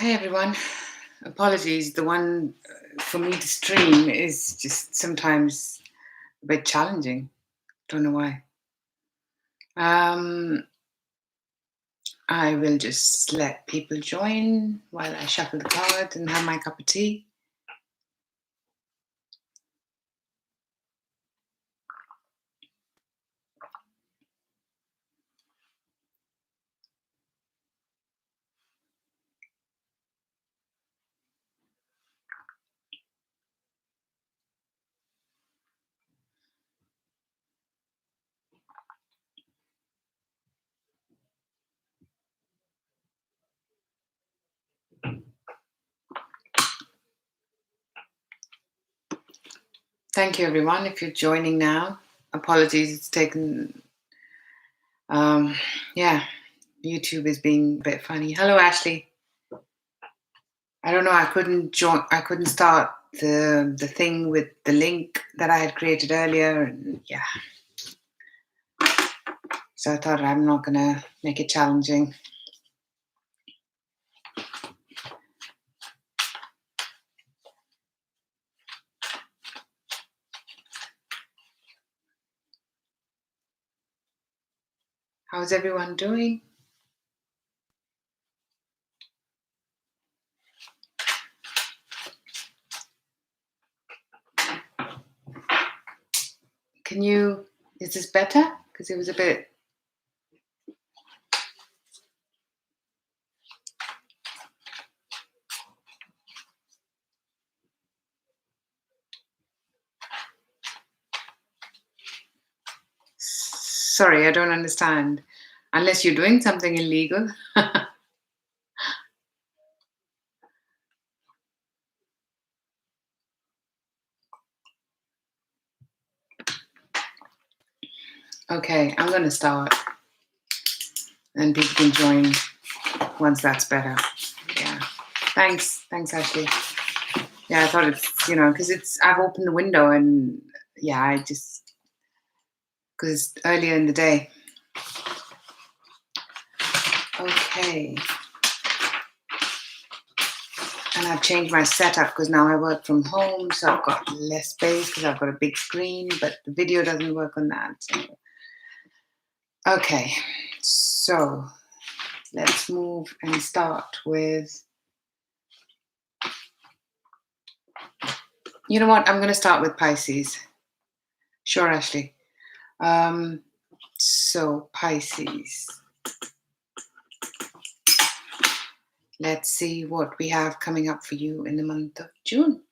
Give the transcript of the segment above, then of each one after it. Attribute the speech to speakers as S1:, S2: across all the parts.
S1: Hi everyone. Apologies. The one for me to stream is just sometimes a bit challenging. Don't know why. Um, I will just let people join while I shuffle the cards and have my cup of tea. Thank you everyone. If you're joining now, apologies. It's taken. Um, yeah, YouTube is being a bit funny. Hello, Ashley. I don't know. I couldn't join. I couldn't start the thing with the link that I had created earlier, and yeah. So I thought I'm not gonna make it challenging. How's everyone doing? Is this better? Because it was a bit. Sorry, I don't understand. Unless you're doing something illegal. Okay, I'm gonna start. And people can join once that's better. Yeah. Thanks, Ashley. Yeah, I thought it's, because I've opened the window and yeah, because it's earlier in the day. Okay. And I've changed my setup because now I work from home, so I've got less space because I've got a big screen, but the video doesn't work on that. So. Okay, so let's move and start with. You know what? I'm going to start with Pisces. Sure, Ashley. So Pisces. Let's see what we have coming up for you in the month of June.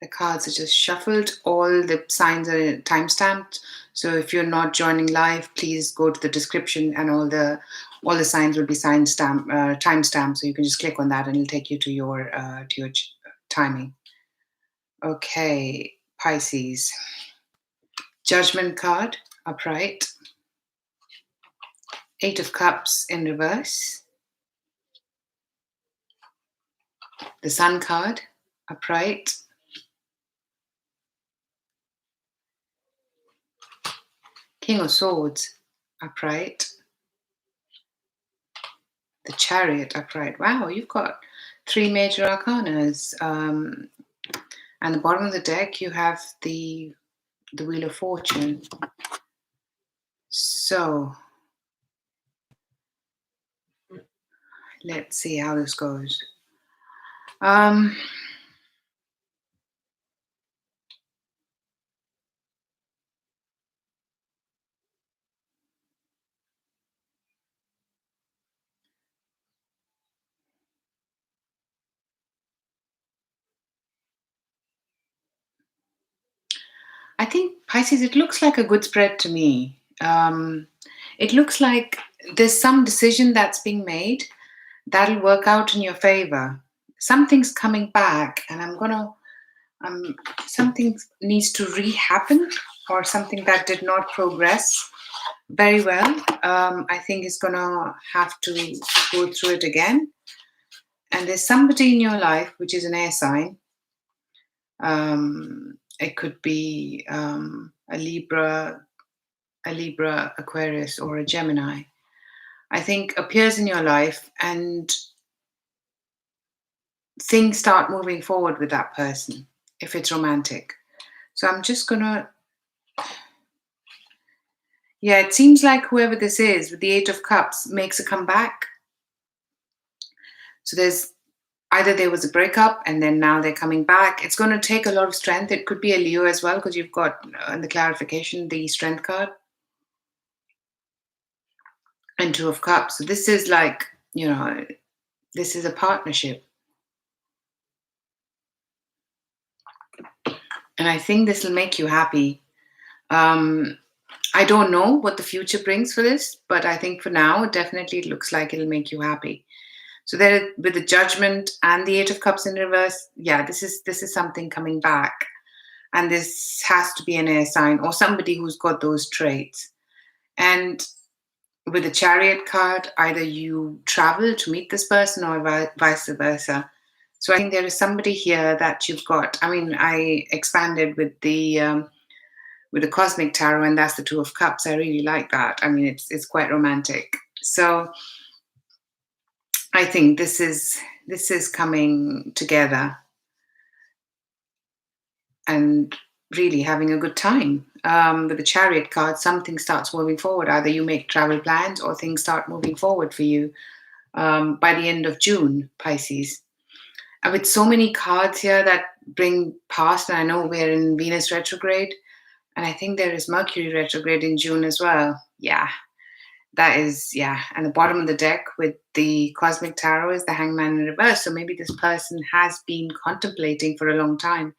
S1: The cards are just shuffled. All the signs are time-stamped. So if you're not joining live, please go to the description and all the signs will be time-stamped. So you can just click on that and it'll take you to your timing. Okay, Pisces. Judgment card, upright. 8 of Cups in reverse. The Sun card, upright. King of Swords, upright. The Chariot, upright. Wow, you've got 3 major arcanas. And the bottom of the deck, you have the Wheel of Fortune. So, let's see how this goes. I think Pisces, it looks like a good spread to me. It looks like there's some decision that's being made that'll work out in your favor. Something's coming back, and something needs to re-happen, or something that did not progress very well. I think is gonna have to go through it again. And there's somebody in your life which is an air sign. It could be a Libra, Aquarius, or a Gemini. I think, appears in your life, and things start moving forward with that person if it's romantic. So I'm just gonna, yeah, it seems like whoever this is with the Eight of Cups makes a comeback. So there's either there was a breakup and then now they're coming back. It's going to take a lot of strength. It could be a Leo as well, because you've got in the clarification the Strength card and Two of Cups. So this is like, this is a partnership. And I think this will make you happy. I don't know what the future brings for this, but I think for now, definitely it looks like it'll make you happy. So there, with the Judgment and the Eight of Cups in reverse, yeah, this is something coming back, and this has to be an air sign or somebody who's got those traits. And with the Chariot card, either you travel to meet this person or vice versa. So I think there is somebody here that you've got. I mean, I expanded with the Cosmic Tarot, and that's the Two of Cups. I really like that. I mean, it's quite romantic. So I think this is coming together and really having a good time. With the Chariot card, something starts moving forward. Either you make travel plans or things start moving forward for you by the end of June, Pisces. And with so many cards here that bring past, and I know we're in Venus retrograde, and I think there is Mercury retrograde in June as well. Yeah, that is, yeah. And the bottom of the deck with the Cosmic Tarot is the Hangman in reverse. So maybe this person has been contemplating for a long time,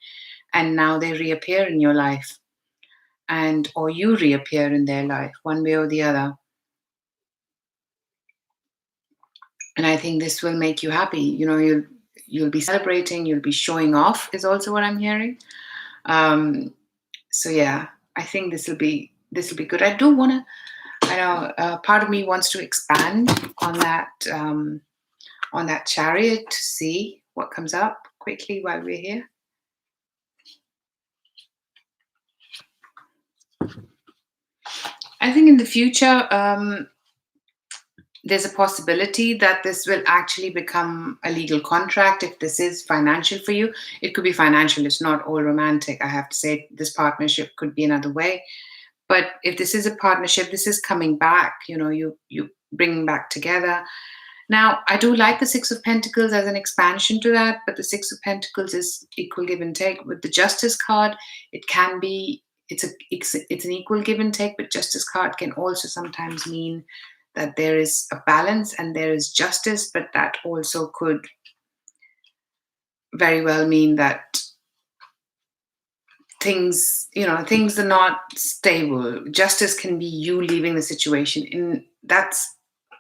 S1: and now they reappear in your life, and or you reappear in their life, one way or the other. And I think this will make you happy. You'll be celebrating, you'll be showing off, is also what I'm hearing. So yeah, I think this will be good. I do want to. I know part of me wants to expand on that Chariot to see what comes up quickly while we're here. I think in the future, there's a possibility that this will actually become a legal contract if this is financial for you. It could be financial, it's not all romantic. I have to say, this partnership could be another way. But if this is a partnership, this is coming back, you bring back together. Now, I do like the Six of Pentacles as an expansion to that, but the Six of Pentacles is equal give and take. With the Justice card, it can be, it's an equal give and take, but Justice card can also sometimes mean that there is a balance and there is justice, but that also could very well mean that things are not stable. Justice can be you leaving the situation, and that's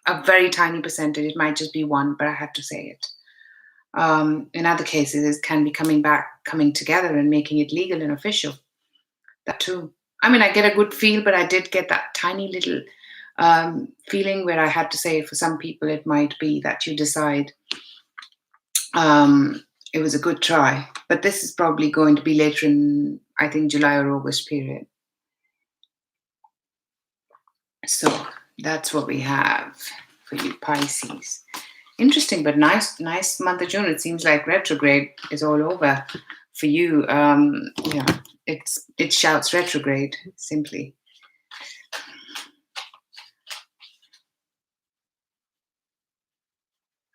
S1: a very tiny percentage. It might just be one, but I have to say it. In other cases, it can be coming together and making it legal and official. That too. I mean, I get a good feel, but I did get that tiny little feeling where I had to say, for some people, it might be that you decide it was a good try. But this is probably going to be later in, I think, July or August period. So that's what we have for you, Pisces. Interesting, but nice month of June. It seems like retrograde is all over for you. It shouts retrograde simply.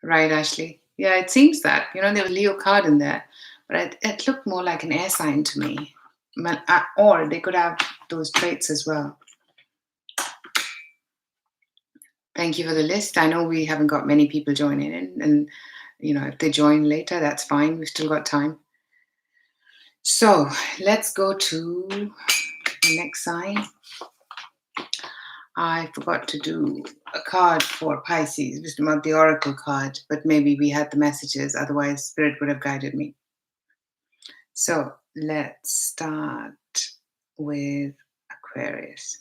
S1: Right, Ashley. Yeah, it seems that. There was Leo card in there, but it looked more like an air sign to me. Or they could have those traits as well. Thank you for the list. I know we haven't got many people joining in, and if they join later, that's fine. We've still got time. So let's go to the next sign. I forgot to do a card for Pisces, Wisdom of the Oracle card, but maybe we had the messages. Otherwise, Spirit would have guided me. So let's start with Aquarius.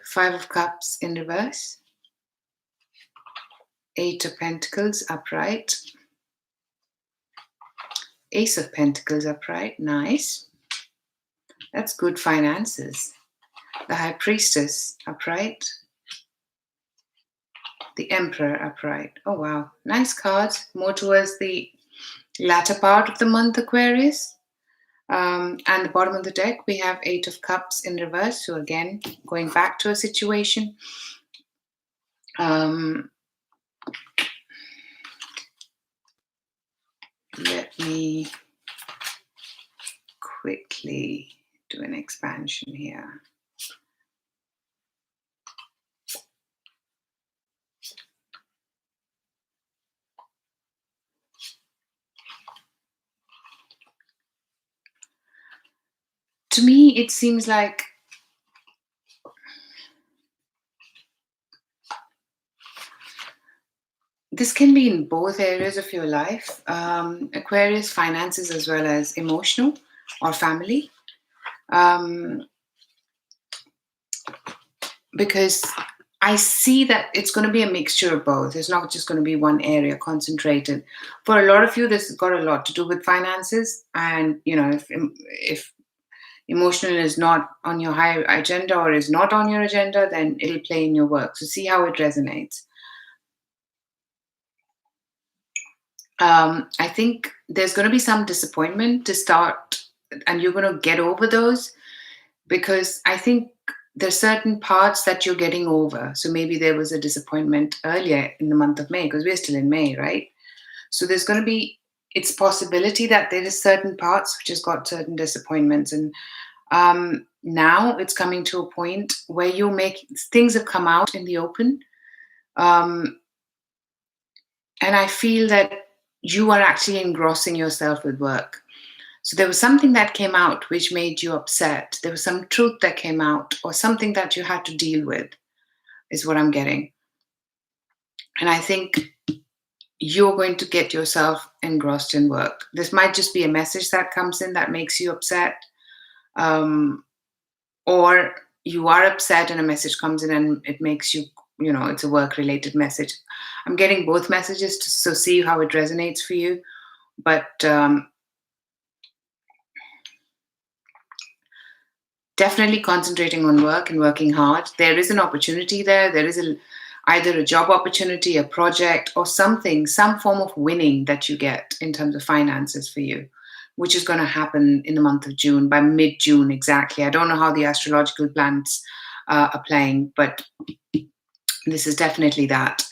S1: Five of Cups in reverse. Eight of Pentacles upright. Ace of Pentacles upright. Nice. That's good finances. The High Priestess upright. The Emperor upright. Oh wow, nice cards. More towards the latter part of the month, Aquarius. And the bottom of the deck, we have Eight of Cups in reverse. So again, going back to a situation. Um, let me quickly do an expansion here. To me, it seems like this can be in both areas of your life. Aquarius, finances as well as emotional or family. Because I see that it's going to be a mixture of both. It's not just going to be one area concentrated. For a lot of you, this has got a lot to do with finances. And, if emotional is not on your high agenda or is not on your agenda, then it'll play in your work. So see how it resonates. I think there's going to be some disappointment to start, and you're going to get over those, because I think there's certain parts that you're getting over. So maybe there was a disappointment earlier in the month of May, because we're still in May, right? So there's going to be, it's possibility that there is certain parts which has got certain disappointments. And now it's coming to a point where you make, things have come out in the open. And I feel that you are actually engrossing yourself with work. So there was something that came out which made you upset. There was some truth that came out, or something that you had to deal with, is what I'm getting. And I think you're going to get yourself engrossed in work. This might just be a message that comes in that makes you upset. Or you are upset and a message comes in and it makes you, it's a work related message. I'm getting both messages, so see how it resonates for you. But definitely concentrating on work and working hard. There is an opportunity there. There is either a job opportunity, a project, or something, some form of winning that you get in terms of finances for you, which is going to happen in the month of June, by mid-June exactly. I don't know how the astrological planets are playing, but this is definitely that.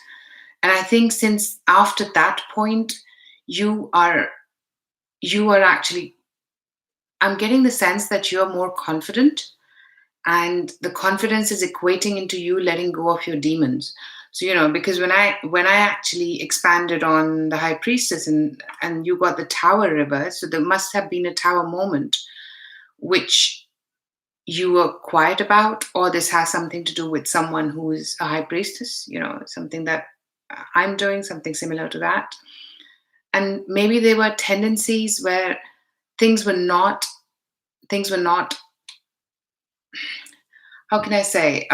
S1: And I think since after that point, you are actually, I'm getting the sense that you're more confident, and the confidence is equating into you letting go of your demons. So because when I actually expanded on the High Priestess, and you got the Tower reverse, so there must have been a Tower moment which you were quiet about, or this has something to do with someone who is a High Priestess, something that I'm doing, something similar to that. And maybe there were tendencies where things were not, how can I say?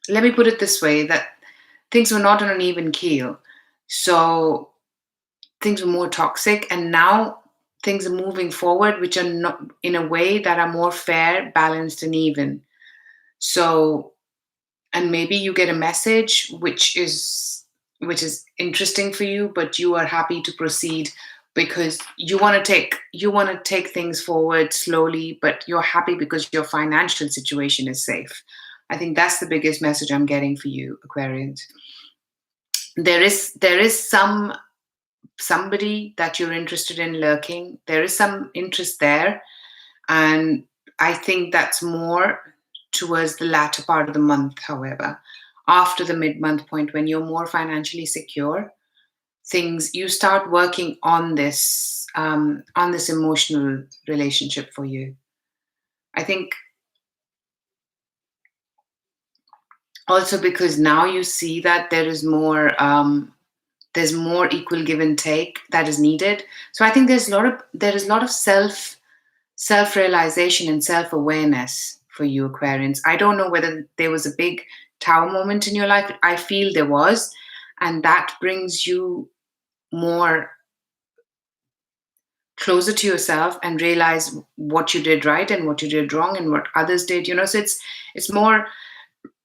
S1: Let me put it this way, that things were not on an even keel. So things were more toxic, and now things are moving forward, which are not in a way that are more fair, balanced, and even. So, and maybe you get a message which is interesting for you, but you are happy to proceed because you want to take things forward slowly, but you're happy because your financial situation is safe. I think that's the biggest message I'm getting for you, Aquarians. There is somebody that you're interested in lurking. There is some interest there, and I think that's more towards the latter part of the month. However, after the mid-month point, when you're more financially secure, you start working on this emotional relationship for you. I think also because now you see that there's more equal give and take that is needed. So I think there is a lot of self-realization and self-awareness for you, Aquarians. I don't know whether there was a big Tower moment in your life. I feel there was, and that brings you more closer to yourself and realize what you did right and what you did wrong and what others did. So it's more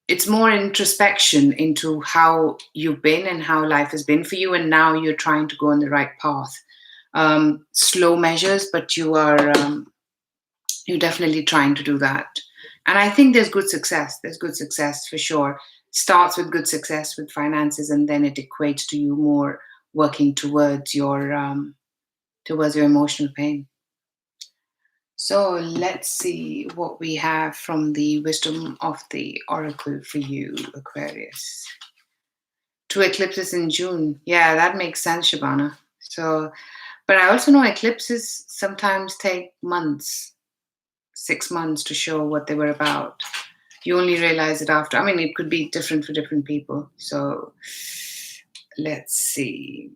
S1: it's more introspection into how you've been and how life has been for you, and now you're trying to go on the right path. Slow measures, but you're definitely trying to do that. And I think there's good success. There's good success for sure. Starts with good success with finances, and then it equates to you more working towards your emotional pain. So let's see what we have from the wisdom of the oracle for you, Aquarius. 2 eclipses in June. Yeah, that makes sense, Shabana. So, but I also know eclipses sometimes take months, 6 months to show what they were about. You only realize it after. I mean, it could be different for different people. So let's see.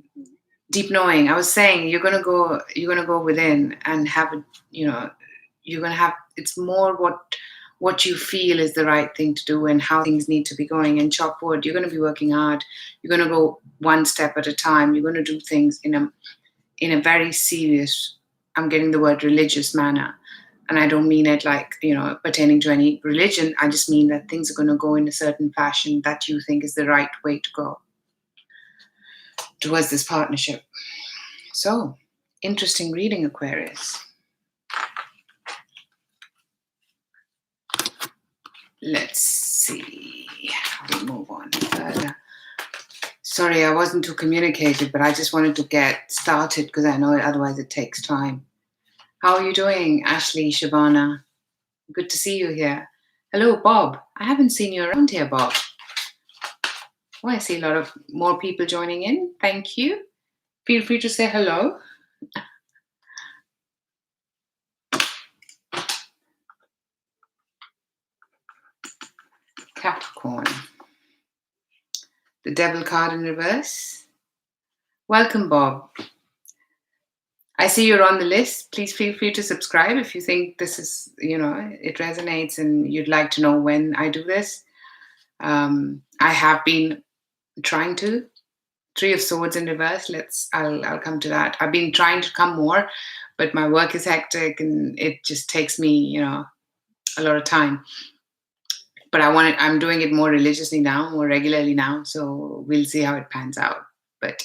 S1: Deep knowing. I was saying you're gonna go within and have a, you're gonna have, it's more what you feel is the right thing to do and how things need to be going. And chop wood, you're gonna be working hard. You're gonna go one step at a time. You're gonna do things in a very serious, I'm getting the word religious manner. And I don't mean it like, pertaining to any religion. I just mean that things are going to go in a certain fashion that you think is the right way to go towards this partnership. So, interesting reading, Aquarius. Let's see how we move on further. Sorry, I wasn't too communicative, but I just wanted to get started because I know otherwise it takes time. How are you doing, Ashley, Shabana? Good to see you here. Hello, Bob. I haven't seen you around here, Bob. Oh, I see a lot of more people joining in. Thank you. Feel free to say hello. Capricorn. The Devil card in reverse. Welcome, Bob. I see you're on the list. Please feel free to subscribe if you think this is, it resonates and you'd like to know when I do this. I have been trying to. 3 of Swords in reverse. I'll come to that. I've been trying to come more, but my work is hectic and it just takes me, a lot of time. But I'm doing it more religiously now, more regularly now. So we'll see how it pans out. But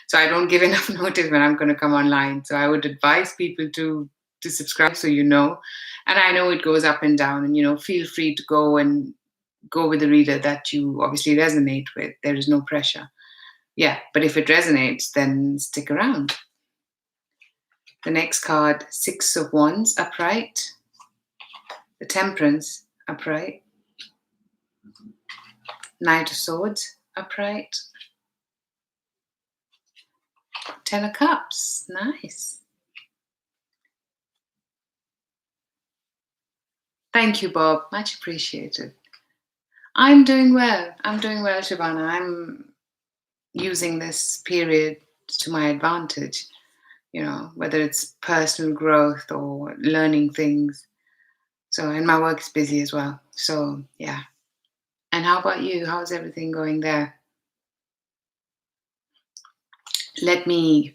S1: so I don't give enough notice when I'm going to come online. So I would advise people to subscribe so you know. And I know it goes up and down, and feel free to go with the reader that you obviously resonate with. There is no pressure. Yeah, but if it resonates, then stick around. The next card, 6 of Wands, upright. The Temperance, upright. Knight of Swords, upright. 10 of Cups, nice. Thank you, Bob, much appreciated. I'm doing well, Shabana. I'm using this period to my advantage, whether it's personal growth or learning things. So, and my work is busy as well. So, yeah. And how about you? How's everything going there? Let me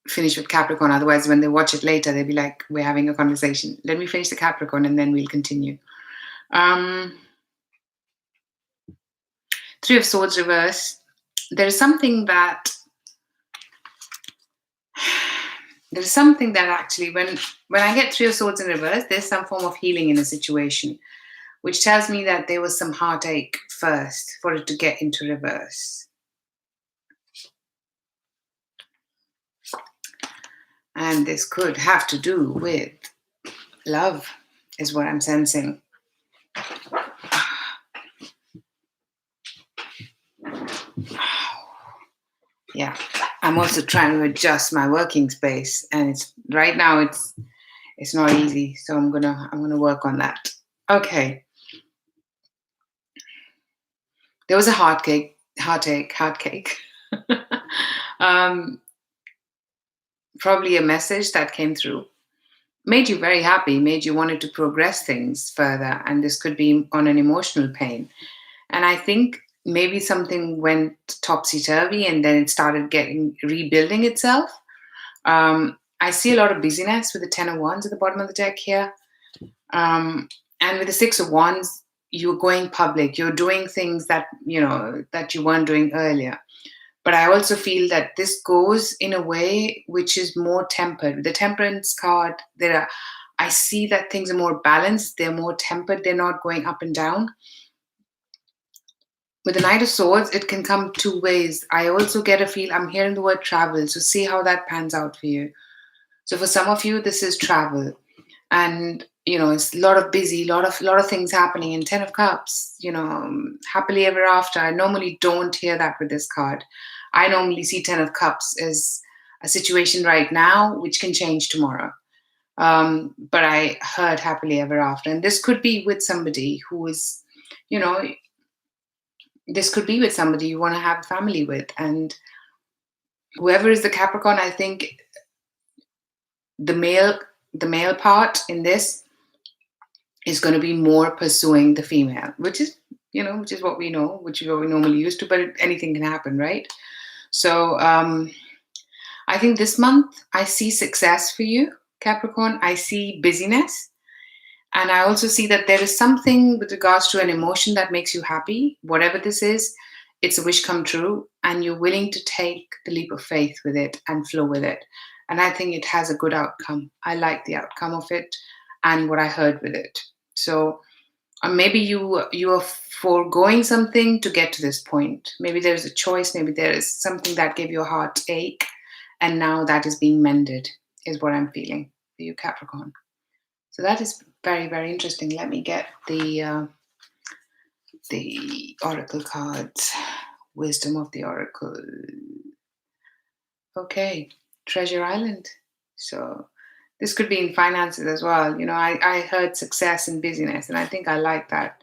S1: finish with Capricorn. Otherwise, when they watch it later, they'll be like, we're having a conversation. Let me finish the Capricorn and then we'll continue. 3 of Swords reverse. There's something that actually, when I get 3 of Swords in reverse, there's some form of healing in a situation, which tells me that there was some heartache first for it to get into reverse. And this could have to do with love, is what I'm sensing. Yeah, I'm also trying to adjust my working space, and right now it's not easy. So I'm gonna work on that. Okay. There was a heartache. Probably a message that came through, made you very happy, made you wanted to progress things further, and this could be on an emotional pain. And I think maybe something went topsy-turvy and then it started rebuilding itself. I see a lot of busyness with the 10 of Wands at the bottom of the deck here. And with the 6 of Wands, you're going public, you're doing things that that you weren't doing earlier. But I also feel that this goes in a way which is more tempered. With the temperance card, I see that things are more balanced, they're more tempered, they're not going up and down. With the Knight of Swords, it can come two ways. I also get a feel, I'm hearing the word travel, so see how that pans out for you. So for some of you, this is travel. And it's a lot of busy, lot of things happening. In 10 of Cups, happily ever after. I normally don't hear that with this card. I normally see 10 of Cups as a situation right now which can change tomorrow. But I heard happily ever after, and this could be with somebody who is, this could be with somebody you want to have a family with. And whoever is the Capricorn, I think the male part in this is going to be more pursuing the female, which is what we know, which is what we normally used to, but anything can happen, right? So I think this month I see success for you, Capricorn. I see busyness. And I also see that there is something with regards to an emotion that makes you happy. Whatever this is, it's a wish come true, and you're willing to take the leap of faith with it and flow with it. And I think it has a good outcome. I like the outcome of it and what I heard with it. So maybe you are foregoing something to get to this point. Maybe there's a choice. Maybe there is something that gave you a heartache, and now that is being mended, is what I'm feeling for you, Capricorn. So that is very, very interesting. Let me get the oracle cards. Wisdom of the oracle. Okay, Treasure Island. So this could be in finances as well. I heard success and busyness, and I think I like that.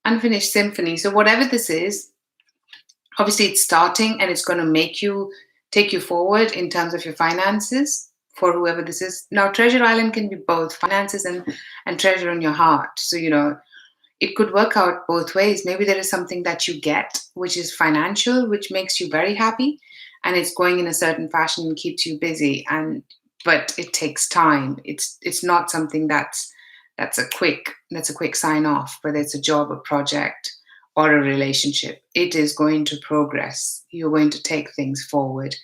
S1: Unfinished symphony. So whatever this is, obviously it's starting and it's going to take you forward in terms of your finances for whoever this is. Now, Treasure Island can be both finances and treasure in your heart. So, it could work out both ways. Maybe there is something that you get, which is financial, which makes you very happy, and it's going in a certain fashion and keeps you busy. But it takes time. It's not something that's a quick sign off, whether it's a job, a project, or a relationship. It is going to progress. You're going to take things forward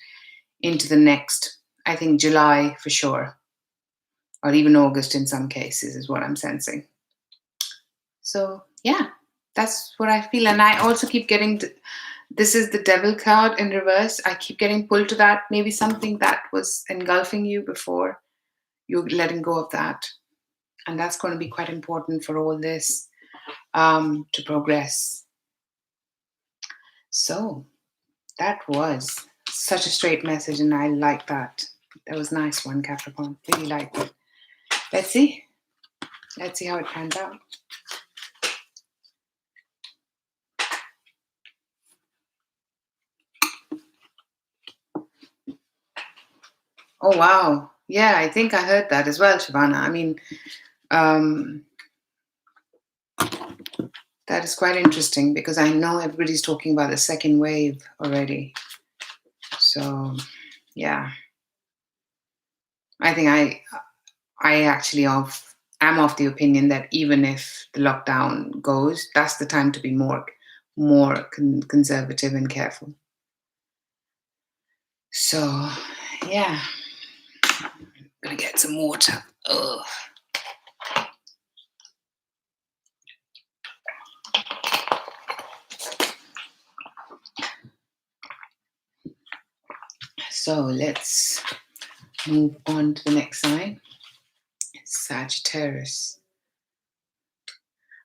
S1: into the next, I think, July for sure, or even August in some cases, is what I'm sensing. So yeah, that's what I feel. And I also keep getting this is the Devil card in reverse. I keep getting pulled to that. Maybe something that was engulfing you before, you're letting go of that. And that's going to be quite important for all this to progress. So that was such a straight message, and I like that. That was a nice one, Capricorn. Really like it. Let's see how it pans out. Oh wow. Yeah, I think I heard that as well, Shavana. I mean, that is quite interesting because I know everybody's talking about the second wave already. So, yeah. I think I actually am of the opinion that even if the lockdown goes, that's the time to be more conservative and careful. So, yeah. I'm gonna get some water. Ugh. So let's move on to the next sign. Sagittarius.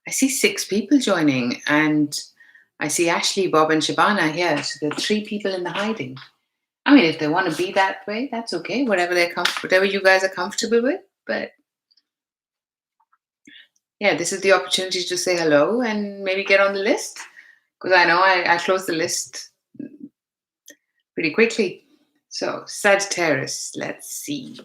S1: I see 6 people joining, and I see Ashley, Bob, and Shabana here. So there are 3 people in the hiding. I mean, if they want to be that way, that's okay. Whatever you guys are comfortable with. But yeah, this is the opportunity to say hello and maybe get on the list, because I know I closed the list pretty quickly. So Sagittarius, let's see.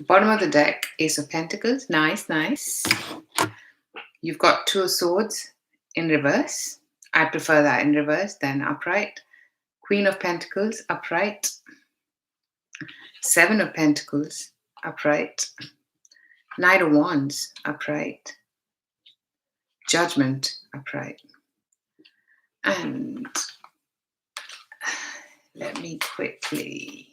S1: Bottom of the deck, Ace of Pentacles. Nice, nice. You've got 2 of Swords in reverse. I prefer that in reverse than upright. Queen of Pentacles, upright. Seven of Pentacles, upright. Knight of Wands, upright. Judgment, upright. And let me quickly...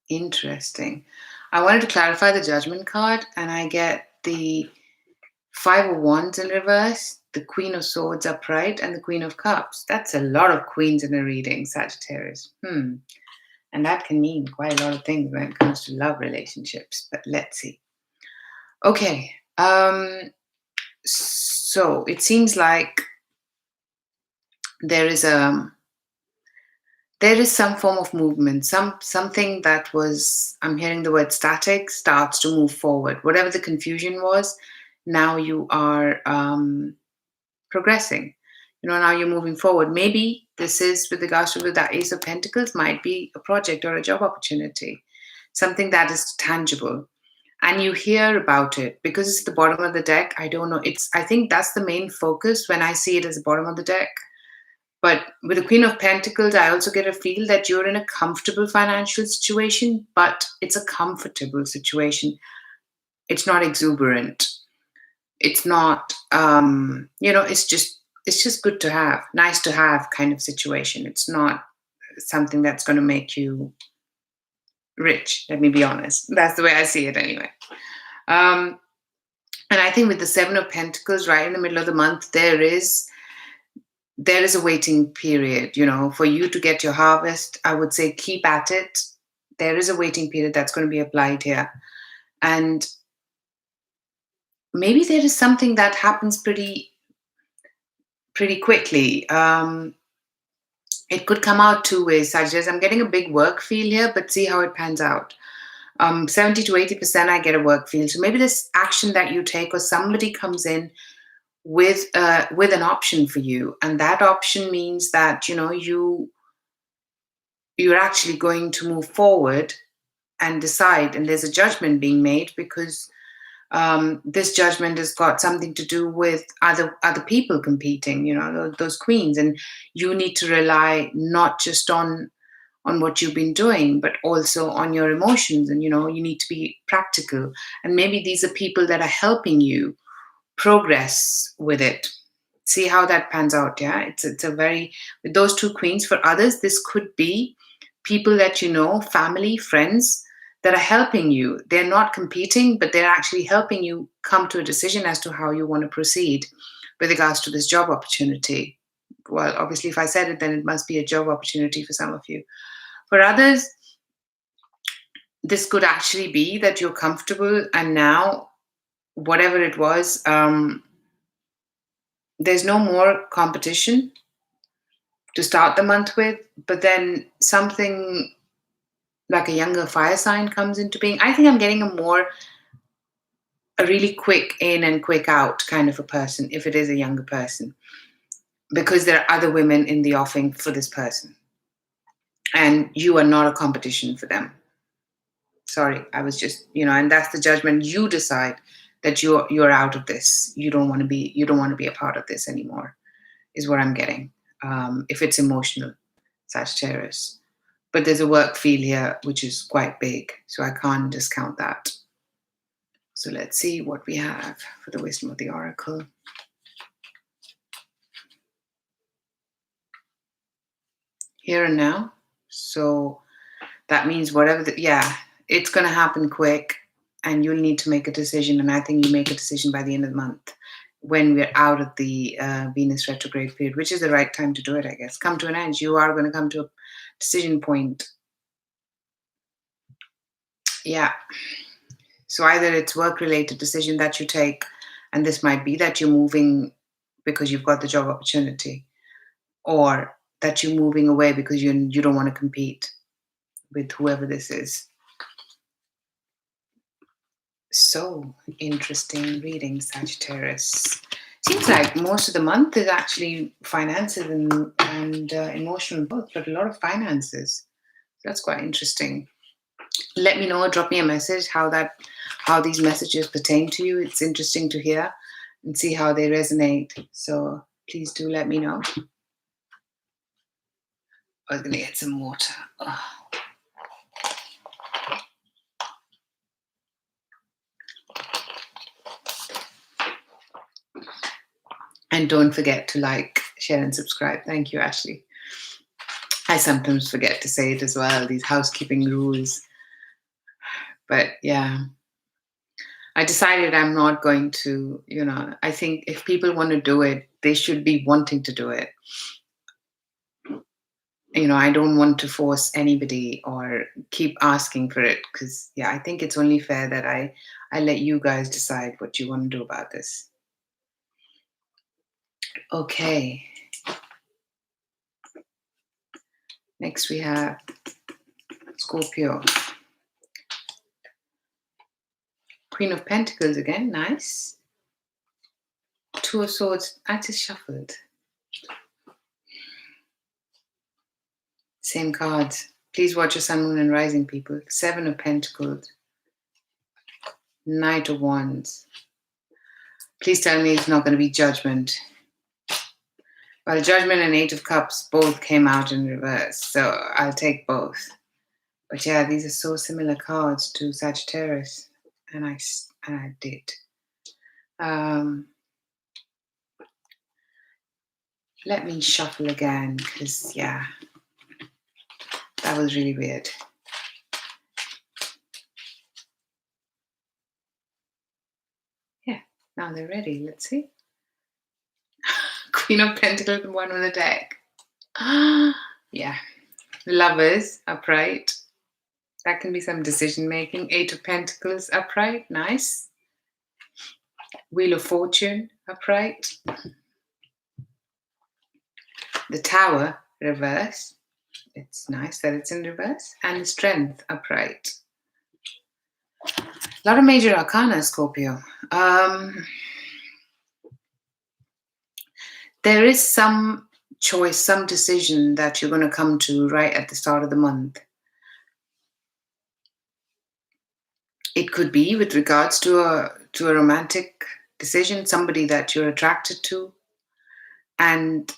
S1: Interesting. I wanted to clarify the Judgment card, and I get the Five of Wands in reverse, the Queen of Swords upright, and the Queen of Cups. That's a lot of queens in a reading, Sagittarius. And that can mean quite a lot of things when it comes to love relationships, but let's see. Okay. So it seems like there is some form of movement, something that was, I'm hearing the word static, starts to move forward. Whatever the confusion was, now you are progressing. Now you're moving forward. Maybe this is with regards to that Ace of Pentacles, might be a project or a job opportunity, something that is tangible. And you hear about it because it's the bottom of the deck. I don't know. I think that's the main focus when I see it as the bottom of the deck. But with the Queen of Pentacles, I also get a feel that you're in a comfortable financial situation, but it's a comfortable situation. It's not exuberant. It's not, it's just good to have, nice to have kind of situation. It's not something that's going to make you rich. Let me be honest. That's the way I see it anyway. And I think with the Seven of Pentacles, right in the middle of the month, there is a waiting period, for you to get your harvest. I would say keep at it. There is a waiting period that's going to be applied here. And maybe there is something that happens pretty quickly. It could come out two ways, Sagittarius. I'm getting a big work feel here, but see how it pans out. 70 to 80% I get a work feel. So maybe this action that you take, or somebody comes in with an option for you, and that option means that you're actually going to move forward and decide, and there's a judgment being made because this judgment has got something to do with other people competing, those queens, and you need to rely not just on what you've been doing, but also on your emotions, and you need to be practical, and maybe these are people that are helping you progress with it. See how that pans out. Yeah, it's a very, with those two queens. For others, this could be people that family, friends that are helping you. They're not competing, but they're actually helping you come to a decision as to how you want to proceed with regards to this job opportunity. Well, obviously, if I said it, then it must be a job opportunity for some of you. For others, this could actually be that you're comfortable, and now whatever it was, there's no more competition to start the month with, but then something like a younger fire sign comes into being. I think I'm getting a really quick in and quick out kind of a person, if it is a younger person, because there are other women in the offing for this person, and you are not a competition for them. Sorry, I was just, and that's the judgment. You decide that you're out of this. You don't want to be a part of this anymore, is what I'm getting. If it's emotional, Sagittarius. But there's a work feel here, which is quite big, so I can't discount that. So let's see what we have for the wisdom of the oracle. Here and now. So that means it's going to happen quick, and you'll need to make a decision. And I think you make a decision by the end of the month, when we're out of the Venus retrograde period, which is the right time to do it, I guess. Come to an end. You are going to come to a decision point. Yeah. So either it's work-related decision that you take, and this might be that you're moving because you've got the job opportunity, or that you're moving away because you don't want to compete with whoever this is. So interesting reading, Sagittarius. Seems like most of the month is actually finances and emotional both, but a lot of finances. That's quite interesting. Let me know, drop me a message how how these messages pertain to you. It's interesting to hear and see how they resonate. So please do let me know. I was going to get some water. Oh. And don't forget to like, share, and subscribe. Thank you, Ashley. I sometimes forget to say it as well, these housekeeping rules. But yeah, I decided I'm not going to, I think if people want to do it, they should be wanting to do it. I don't want to force anybody or keep asking for it because, I think it's only fair that I let you guys decide what you want to do about this. Okay. Next we have Scorpio. Queen of Pentacles again, nice. Two of Swords, I just shuffled. Same cards. Please watch your Sun, Moon, and Rising, people. Seven of Pentacles. Knight of Wands. Please tell me it's not going to be Judgment. Well, Judgment and Eight of Cups both came out in reverse, so I'll take both. But yeah, these are so similar cards to Sagittarius, and I did. Let me shuffle again, because yeah, that was really weird. Yeah, now they're ready. Let's see. Queen of Pentacles and one on the deck. Yeah. Lovers, upright. That can be some decision making. Eight of Pentacles, upright. Nice. Wheel of Fortune, upright. The Tower, reverse. It's nice that it's in reverse. And the Strength, upright. A lot of major arcana, Scorpio. There is some choice, some decision that you're going to come to right at the start of the month. It could be with regards to a romantic decision, somebody that you're attracted to, and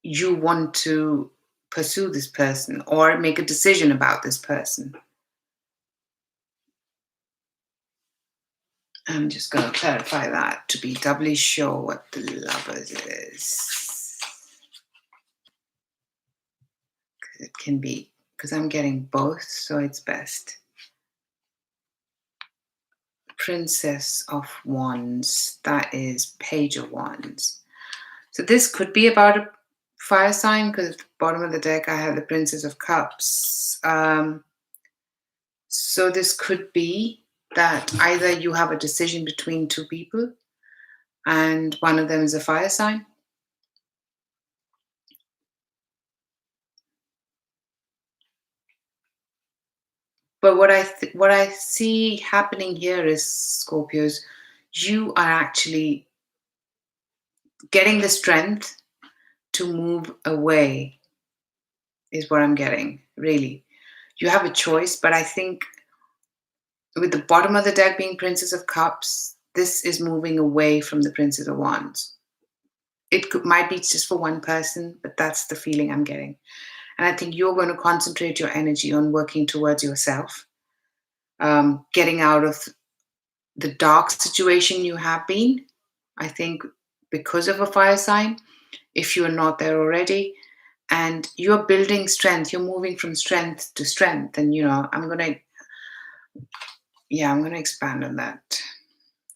S1: you want to pursue this person or make a decision about this person. I'm just going to clarify that to be doubly sure what the Lovers is. It can be, because I'm getting both, so it's best. Princess of Wands, that is Page of Wands. So this could be about a fire sign, because at the bottom of the deck I have the Princess of Cups. So this could be that either you have a decision between two people and one of them is a fire sign. But what I see happening here is, Scorpios, you are actually getting the strength to move away, is what I'm getting, really. You have a choice, but I think with the bottom of the deck being Princess of Cups, this is moving away from the Princess of Wands. It might be just for one person, but that's the feeling I'm getting. And I think you're going to concentrate your energy on working towards yourself, getting out of the dark situation you have been. I think because of a fire sign, if you're not there already, and you're building strength, you're moving from strength to strength. And, I'm going to expand on that.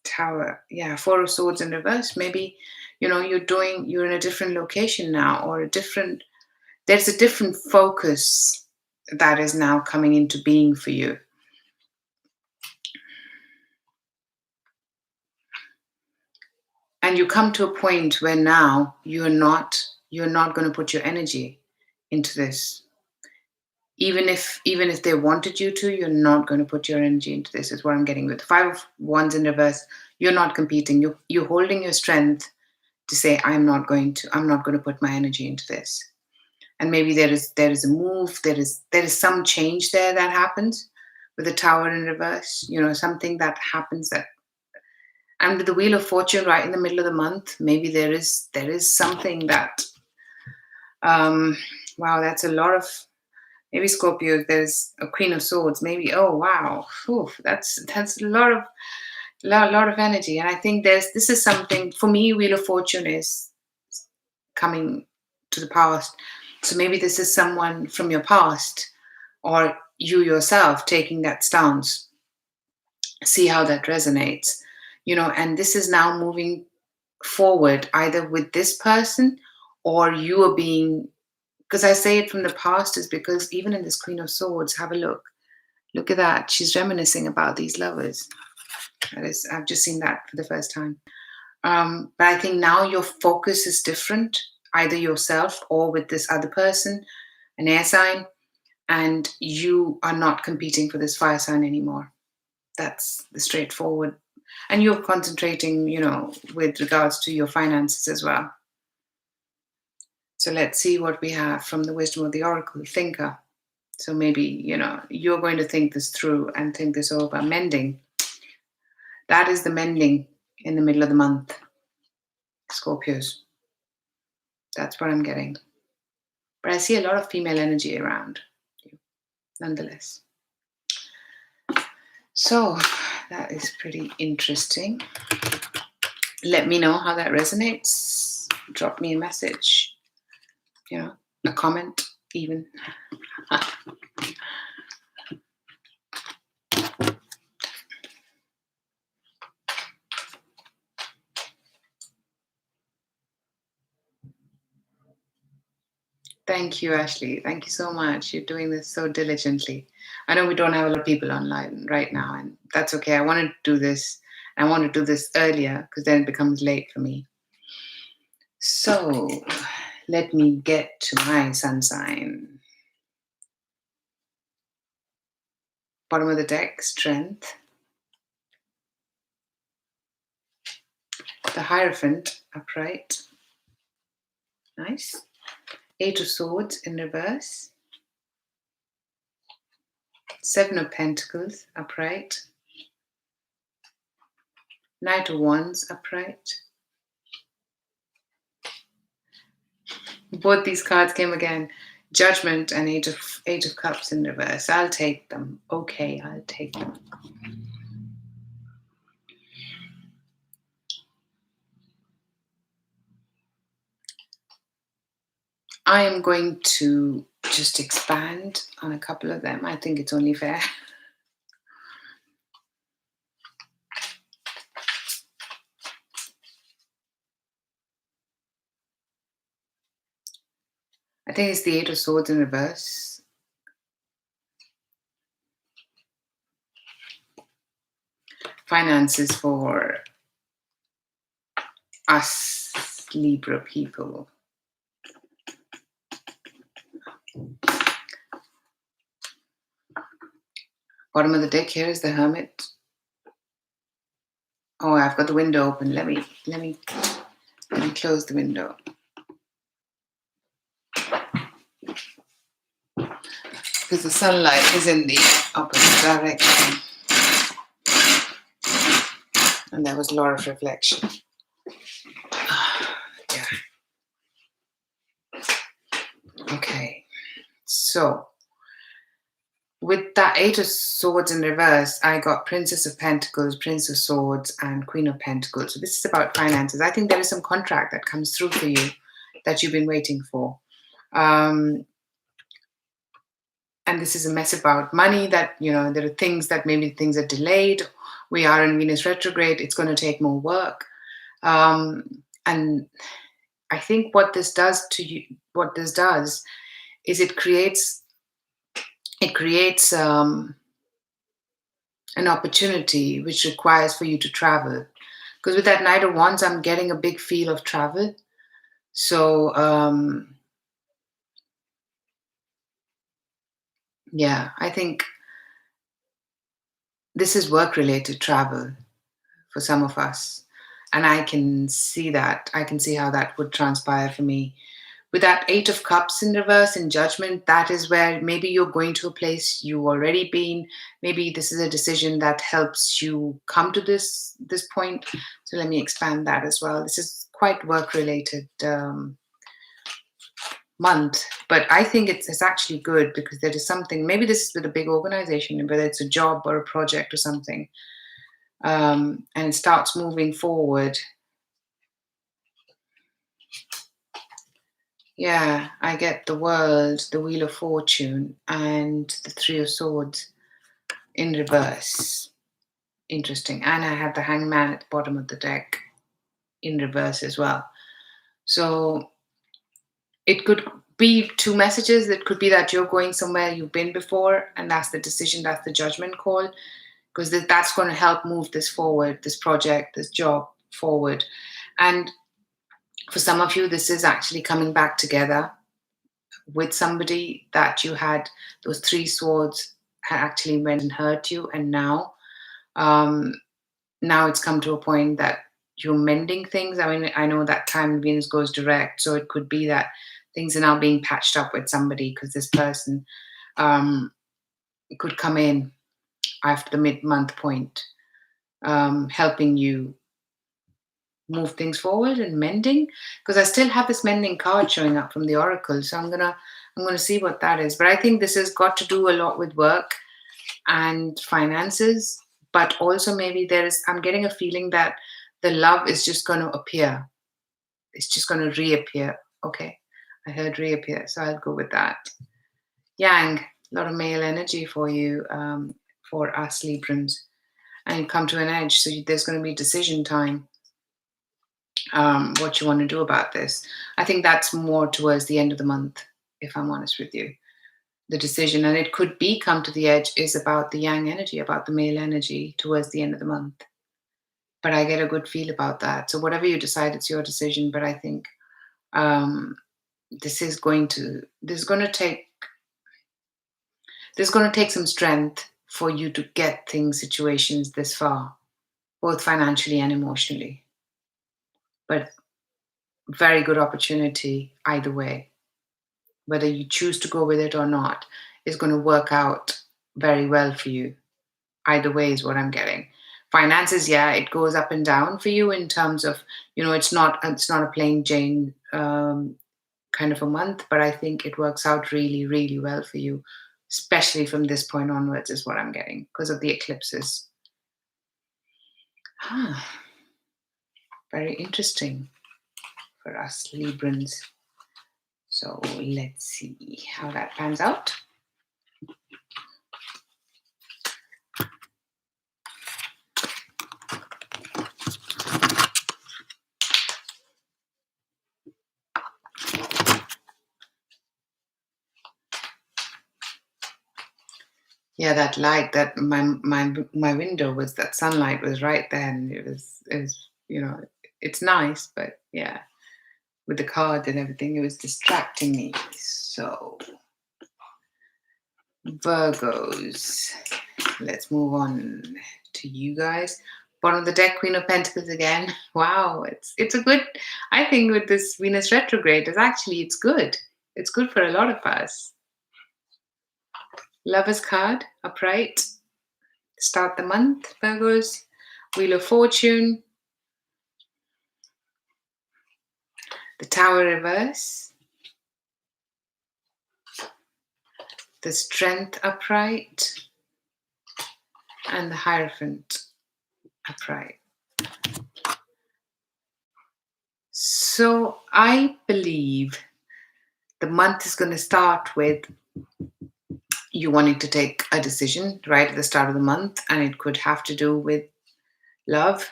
S1: Tower. Yeah, Four of Swords in reverse. Maybe, you're in a different location now, or there's a different focus that is now coming into being for you. And you come to a point where now you're not going to put your energy into this. Even if they wanted you to, you're not going to put your energy into this, is what I'm getting with. Five of Wands in reverse. You're not competing. You're holding your strength to say, I'm not going to put my energy into this. And maybe there is a move, there is some change there that happens with the Tower in reverse. Something that happens that, and with the Wheel of Fortune right in the middle of the month, maybe there is something that, wow, that's a lot of, maybe Scorpio, there's a Queen of Swords, maybe, oh wow, that's a lot of energy. And I think this is something, for me, Wheel of Fortune is coming to the past. So maybe this is someone from your past, or you yourself taking that stance. See how that resonates, and this is now moving forward either with this person, or you are being, because I say it from the past is because even in this Queen of Swords, have a look. Look at that. She's reminiscing about these lovers. I've just seen that for the first time. But I think now your focus is different, either yourself or with this other person, an air sign, and you are not competing for this fire sign anymore. That's the straightforward. And you're concentrating, with regards to your finances as well. So let's see what we have from the wisdom of the Oracle, Thinker. So maybe, you're going to think this through and think this over. Mending. That is the mending in the middle of the month. Scorpios. That's what I'm getting. But I see a lot of female energy around you, nonetheless. So that is pretty interesting. Let me know how that resonates. Drop me a message, a comment even. Thank you, Ashley. Thank you so much. You're doing this so diligently. I know we don't have a lot of people online right now, and that's okay. I wanted to do this. I want to do this earlier because then it becomes late for me. So let me get to my sun sign. Bottom of the deck, Strength. The Hierophant, upright. Nice. Eight of Swords in reverse. Seven of Pentacles, upright. Knight of Wands, upright. Both these cards came again. Judgment and Eight of Cups in reverse. I'll take them. Okay, I'll take them. I am going to just expand on a couple of them. I think it's only fair. I think it's the Eight of Swords in reverse. Finances for us Libra people. Bottom of the deck here is the Hermit. Oh, I've got the window open. Let me close the window. Because the sunlight is in the opposite direction. And there was a lot of reflection. Yeah. Okay. So, with that Eight of Swords in reverse, I got Princess of Pentacles, Prince of Swords, and Queen of Pentacles. So this is about finances. I think there is some contract that comes through for you that you've been waiting for. And this is a mess about money that, there are things that maybe things are delayed. We are in Venus retrograde. It's going to take more work. And I think what this does is it creates an opportunity which requires for you to travel. Because with that Knight of Wands, I'm getting a big feel of travel. So, yeah, I think this is work-related travel for some of us. And I can see that. I can see how that would transpire for me. With that Eight of Cups in reverse in Judgment, that is where maybe you're going to a place you've already been. Maybe this is a decision that helps you come to this point. So let me expand that as well. This is quite work related month, but I think it's actually good because there is something. Maybe this is with a big organization, whether it's a job or a project or something, and it starts moving forward. Yeah, I get the World, the Wheel of Fortune, and the Three of Swords in reverse. Interesting. And I have the Hangman at the bottom of the deck in reverse as well. So it could be two messages. It could be that you're going somewhere you've been before, and that's the decision, that's the judgment call, because that's going to help move this forward, this project, this job forward. And for some of you, this is actually coming back together with somebody that you had those three swords had actually went and hurt you, and um, now it's come to a point that you're mending things. I mean, I know that time Venus goes direct, so it could be that things are now being patched up with somebody because this person could come in after the mid-month point, helping you move things forward and mending, because I still have this mending card showing up from the oracle, so I'm gonna see what that is. But I think this has got to do a lot with work and finances, but also maybe I'm getting a feeling that the love is just going to appear. It's just going to reappear. Okay, I heard reappear, so I'll go with that. Yang, a lot of male energy for you, for us Librans, and you come to an edge, so there's going to be decision time. What you want to do about this. I think that's more towards the end of the month, if I'm honest with you. The decision, and it could be come to the edge, is about the yang energy, about the male energy towards the end of the month. But I get a good feel about that. So whatever you decide, it's your decision. But I think this is going to take some strength for you to get situations this far, both financially and emotionally. But very good opportunity either way. Whether you choose to go with it or not is going to work out very well for you. Either way is what I'm getting. Finances, yeah, it goes up and down for you in terms of, it's not a plain Jane kind of a month, but I think it works out really, really well for you, especially from this point onwards is what I'm getting because of the eclipses. Very interesting for us Librans. So let's see how that pans out. Yeah, that light, that my window was, that sunlight was right there, and it was it's nice, but yeah, with the cards and everything, it was distracting me. So Virgos, let's move on to you guys. Bottom of the deck, Queen of Pentacles again. Wow, it's a good. I think with this Venus retrograde, it's good. It's good for a lot of us. Lover's card, upright. Start the month, Virgos. Wheel of Fortune. The Tower reverse. The Strength upright. And the Hierophant upright. So I believe the month is going to start with you wanting to take a decision right at the start of the month, and it could have to do with love,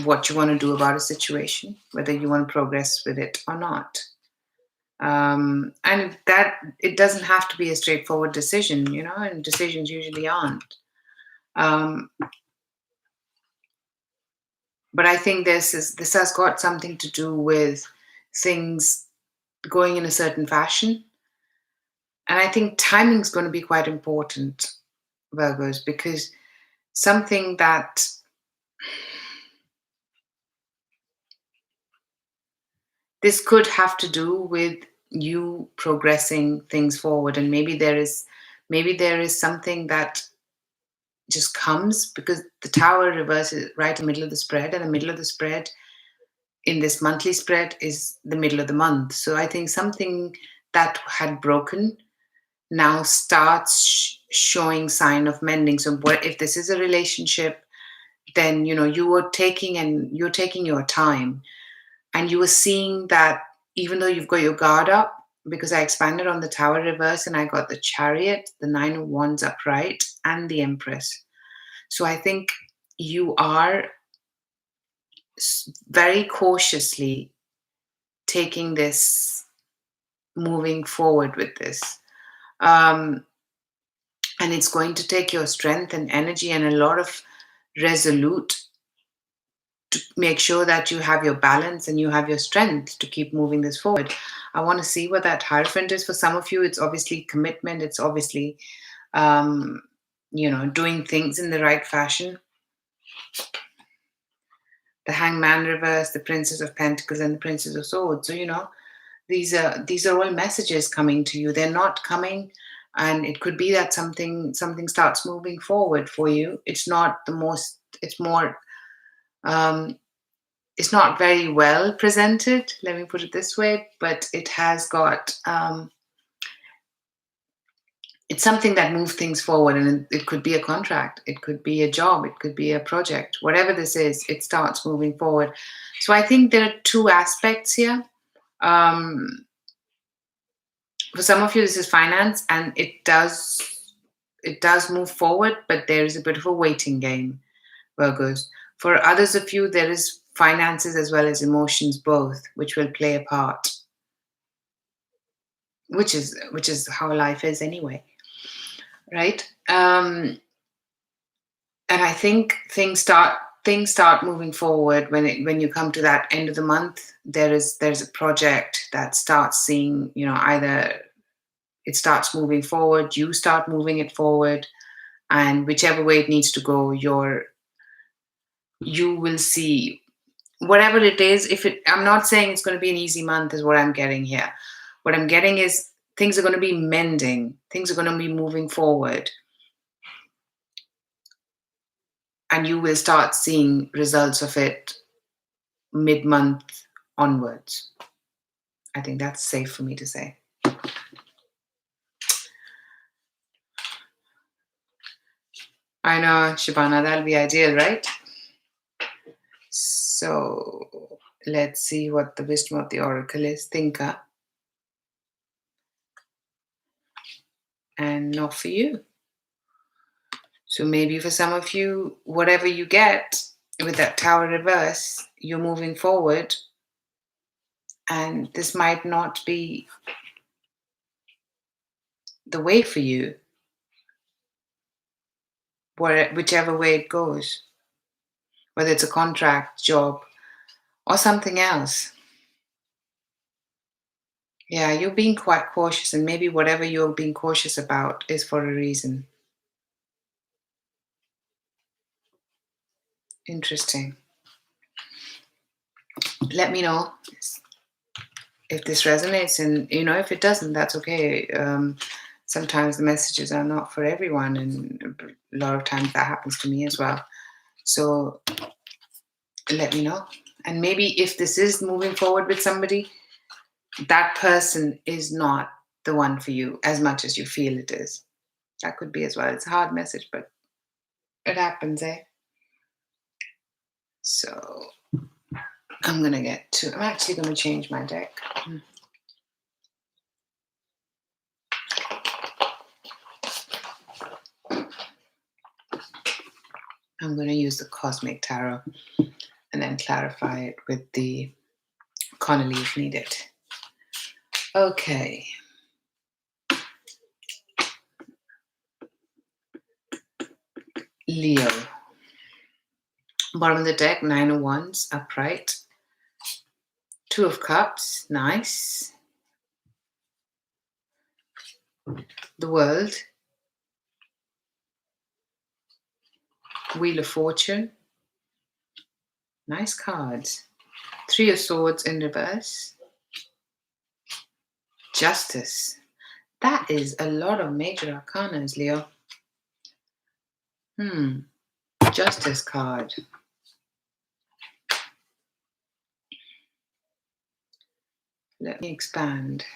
S1: what you want to do about a situation, whether you want to progress with it or not. And that it doesn't have to be a straightforward decision, and decisions usually aren't. But I think this has got something to do with things going in a certain fashion. And I think timing is going to be quite important, Virgos, because something that this could have to do with you progressing things forward, and maybe there is something that just comes because the tower reverse is right in the middle of the spread, and the middle of the spread in this monthly spread is the middle of the month. So I think something that had broken now starts showing sign of mending. So what if this is a relationship, then you're taking your time, and you were seeing that even though you've got your guard up, because I expanded on the tower reverse and I got the chariot, the nine of wands upright, and the empress. So I think you are very cautiously taking this, moving forward with this. Um, and it's going to take your strength and energy and a lot of resolute to make sure that you have your balance and you have your strength to keep moving this forward. I want to see what that Hierophant is. For some of you, it's obviously commitment. It's obviously, um, doing things in the right fashion. The Hangman reverse, the Princess of Pentacles, and the Princess of Swords. So, these are all messages coming to you. They're not coming, and it could be that something starts moving forward for you. It's not the most. It's more. It's not very well presented. Let me put it this way, but it has got. It's something that moves things forward, and it could be a contract, it could be a job, it could be a project. Whatever this is, it starts moving forward. So I think there are two aspects here. Um, for some of you, this is finance, and it does move forward, but there is a bit of a waiting game, Virgos. For others of you, there is finances as well as emotions, both, which will play a part, which is how life is anyway, right? And I think things start moving forward when you come to that end of the month. There's a project that starts seeing, either it starts moving forward, you start moving it forward, and whichever way it needs to go, you will see whatever it is. I'm not saying it's going to be an easy month, is what I'm getting here. What I'm getting is things are going to be mending, things are going to be moving forward, and you will start seeing results of it mid-month onwards. I think that's safe for me to say. I know, Shabana, that'll be ideal, right? So let's see what the wisdom of the oracle is. Thinker. And not for you. So maybe for some of you, whatever you get with that tower reverse, you're moving forward, and this might not be the way for you, whichever way it goes, whether it's a contract, job, or something else. Yeah, you're being quite cautious, and maybe whatever you're being cautious about is for a reason. Interesting. Let me know if this resonates, and if it doesn't, that's okay. Sometimes the messages are not for everyone, and a lot of times that happens to me as well. So let me know. And maybe if this is moving forward with somebody, that person is not the one for you as much as you feel it is. That could be as well. It's a hard message, but it happens, eh? So I'm actually going to change my deck. I'm going to use the Cosmic Tarot and then clarify it with the Connolly if needed. Okay. Leo. Bottom of the deck, Nine of Wands, upright. Two of Cups, nice. The World. Wheel of Fortune. Nice cards. Three of Swords in reverse. Justice. That is a lot of major arcana, Leo. Justice card. Let me expand.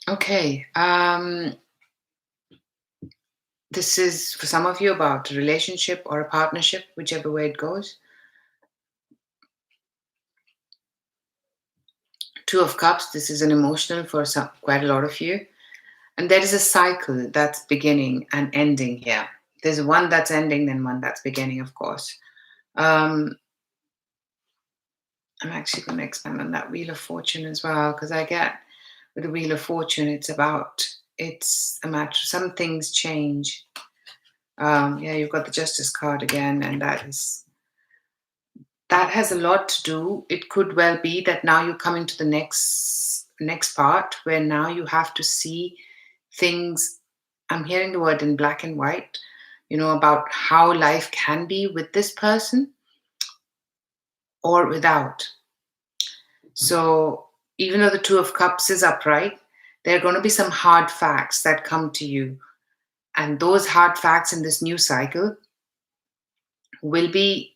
S1: Okay. This is for some of you about a relationship or a partnership, whichever way it goes. Two of Cups. This is an emotional for quite a lot of you. And there is a cycle that's beginning and ending here. There's one that's ending, then one that's beginning, of course. I'm actually going to expand on that Wheel of Fortune as well, because I get with the Wheel of Fortune, it's a matter, some things change. Yeah, you've got the Justice card again, and that has a lot to do. It could well be that now you're coming to the next part where now you have to see things. I'm hearing the word in black and white, about how life can be with this person or without. So even though the Two of Cups is upright, there are going to be some hard facts that come to you. And those hard facts in this new cycle will need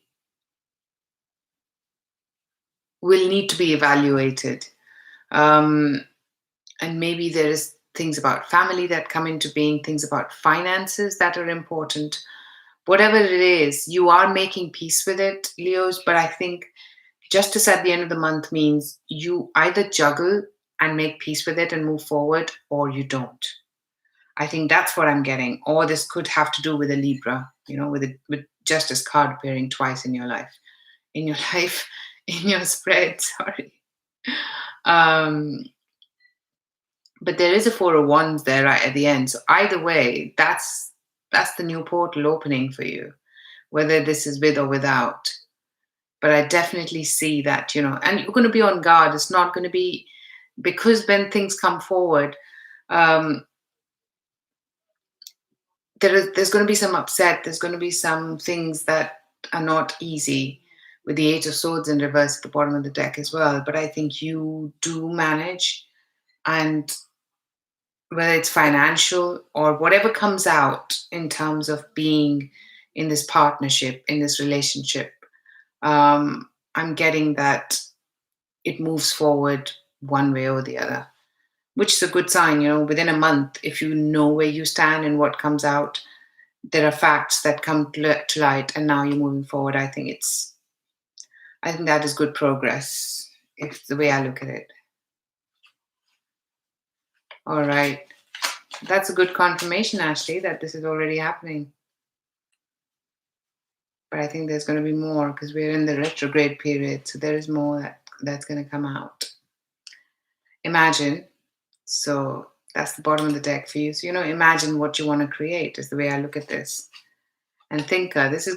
S1: to be evaluated. And maybe there is things about family that come into being, things about finances that are important. Whatever it is, you are making peace with it, Leos, but I think Justice at the end of the month means you either juggle and make peace with it and move forward, or you don't. I think that's what I'm getting. Or this could have to do with a Libra, with Justice card appearing twice in your life. In your spread, sorry. But there is a Four of Wands there right at the end. So either way, that's the new portal opening for you, whether this is with or without. But I definitely see that, and you're going to be on guard. It's not going to be, because when things come forward, there's going to be some upset. There's going to be some things that are not easy, with the Eight of Swords in reverse at the bottom of the deck as well. But I think you do manage, and whether it's financial or whatever comes out in terms of being in this partnership, in this relationship, I'm getting that it moves forward one way or the other, which is a good sign. Within a month, if you know where you stand and what comes out, there are facts that come to light, and now you're moving forward. I think that is good progress, if the way I look at it. All right. That's a good confirmation, Ashley, that this is already happening. But I think there's going to be more, because we're in the retrograde period. So there is more that's going to come out. Imagine. So that's the bottom of the deck for you. So, imagine what you want to create is the way I look at this. And thinker, you're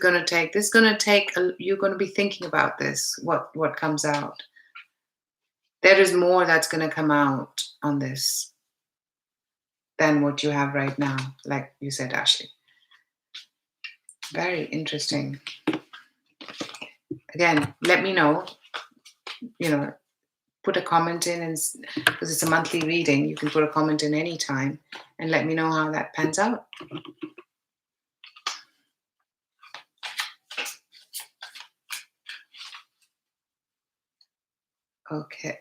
S1: going to be thinking about this, what comes out. There is more that's going to come out on this than what you have right now, like you said, Ashley. Very interesting. Again, let me know, put a comment in, and because it's a monthly reading, you can put a comment in any time and let me know how that pans out. Okay.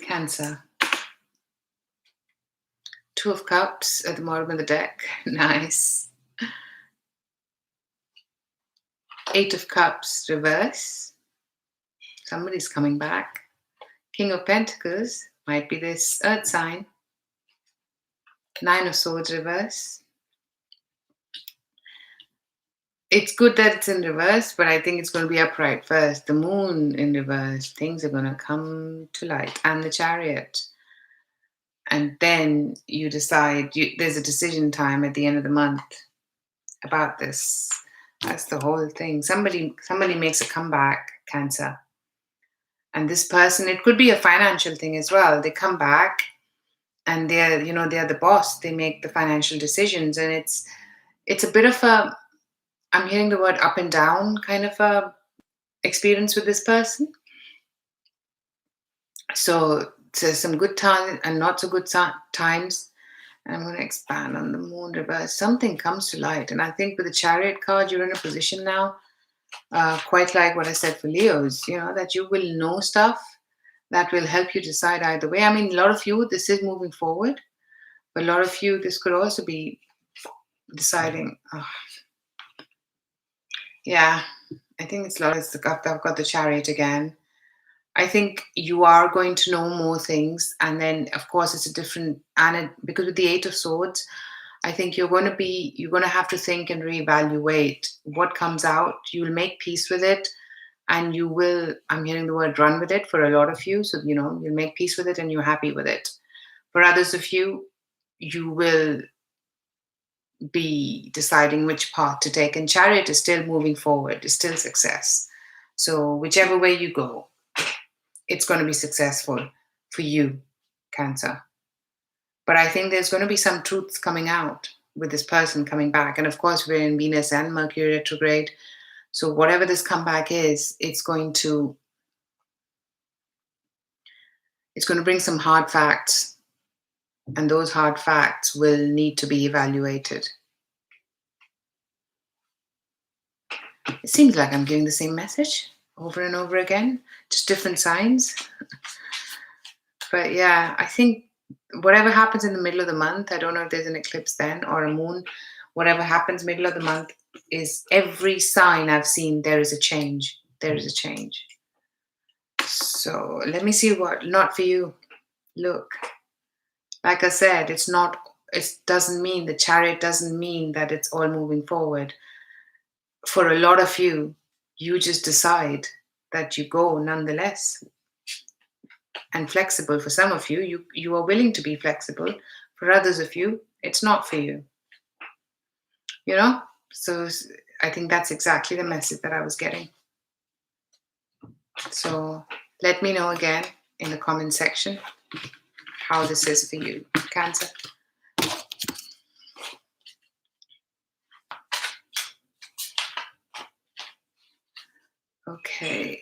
S1: Cancer. Two of Cups at the bottom of the deck. Nice. Eight of Cups reverse. Somebody's coming back. King of Pentacles might be this earth sign. Nine of Swords reverse. It's good that it's in reverse, but I think it's going to be upright first. The Moon in reverse. Things are going to come to light. And the Chariot. And then you decide, there's a decision time at the end of the month about this. That's the whole thing. Somebody makes a comeback, Cancer. And this person, it could be a financial thing as well. They come back and they're the boss. They make the financial decisions, and it's a bit of a, I'm hearing the word up and down kind of a experience with this person. So there's some good times and not so good times. And I'm going to expand on the moon reverse. Something comes to light. And I think with the chariot card, you're in a position now, quite like what I said for Leos, that you will know stuff that will help you decide either way. I mean, a lot of you, this is moving forward. But a lot of you, this could also be deciding. Oh, yeah, I think it's a lot. I've got the chariot again. I think you are going to know more things, and then of course it's a different, because with the Eight of Swords, I think you're going to have to think and reevaluate what comes out. You'll make peace with it, and you will. I'm hearing the word run with it for a lot of you. So you'll make peace with it, and you're happy with it. For others of you, you will be deciding which path to take. And chariot is still moving forward. It's still success. So whichever way you go, it's going to be successful for you, Cancer. But I think there's going to be some truths coming out with this person coming back. And of course, we're in Venus and Mercury retrograde. So whatever this comeback is, it's going to bring some hard facts. And those hard facts will need to be evaluated. It seems like I'm giving the same message over and over again, just different signs. But yeah, I think whatever happens in the middle of the month, I don't know if there's an eclipse then or a moon, whatever happens middle of the month, is every sign I've seen, there is a change. There is a change. So let me see what, not for you. Look, like I said, it doesn't mean, the chariot doesn't mean that it's all moving forward. For a lot of you, you just decide that you go nonetheless. And flexible for some of you, you are willing to be flexible. For others of you, it's not for you. So I think that's exactly the message that I was getting. So let me know again in the comment section how this is for you, Cancer. Okay.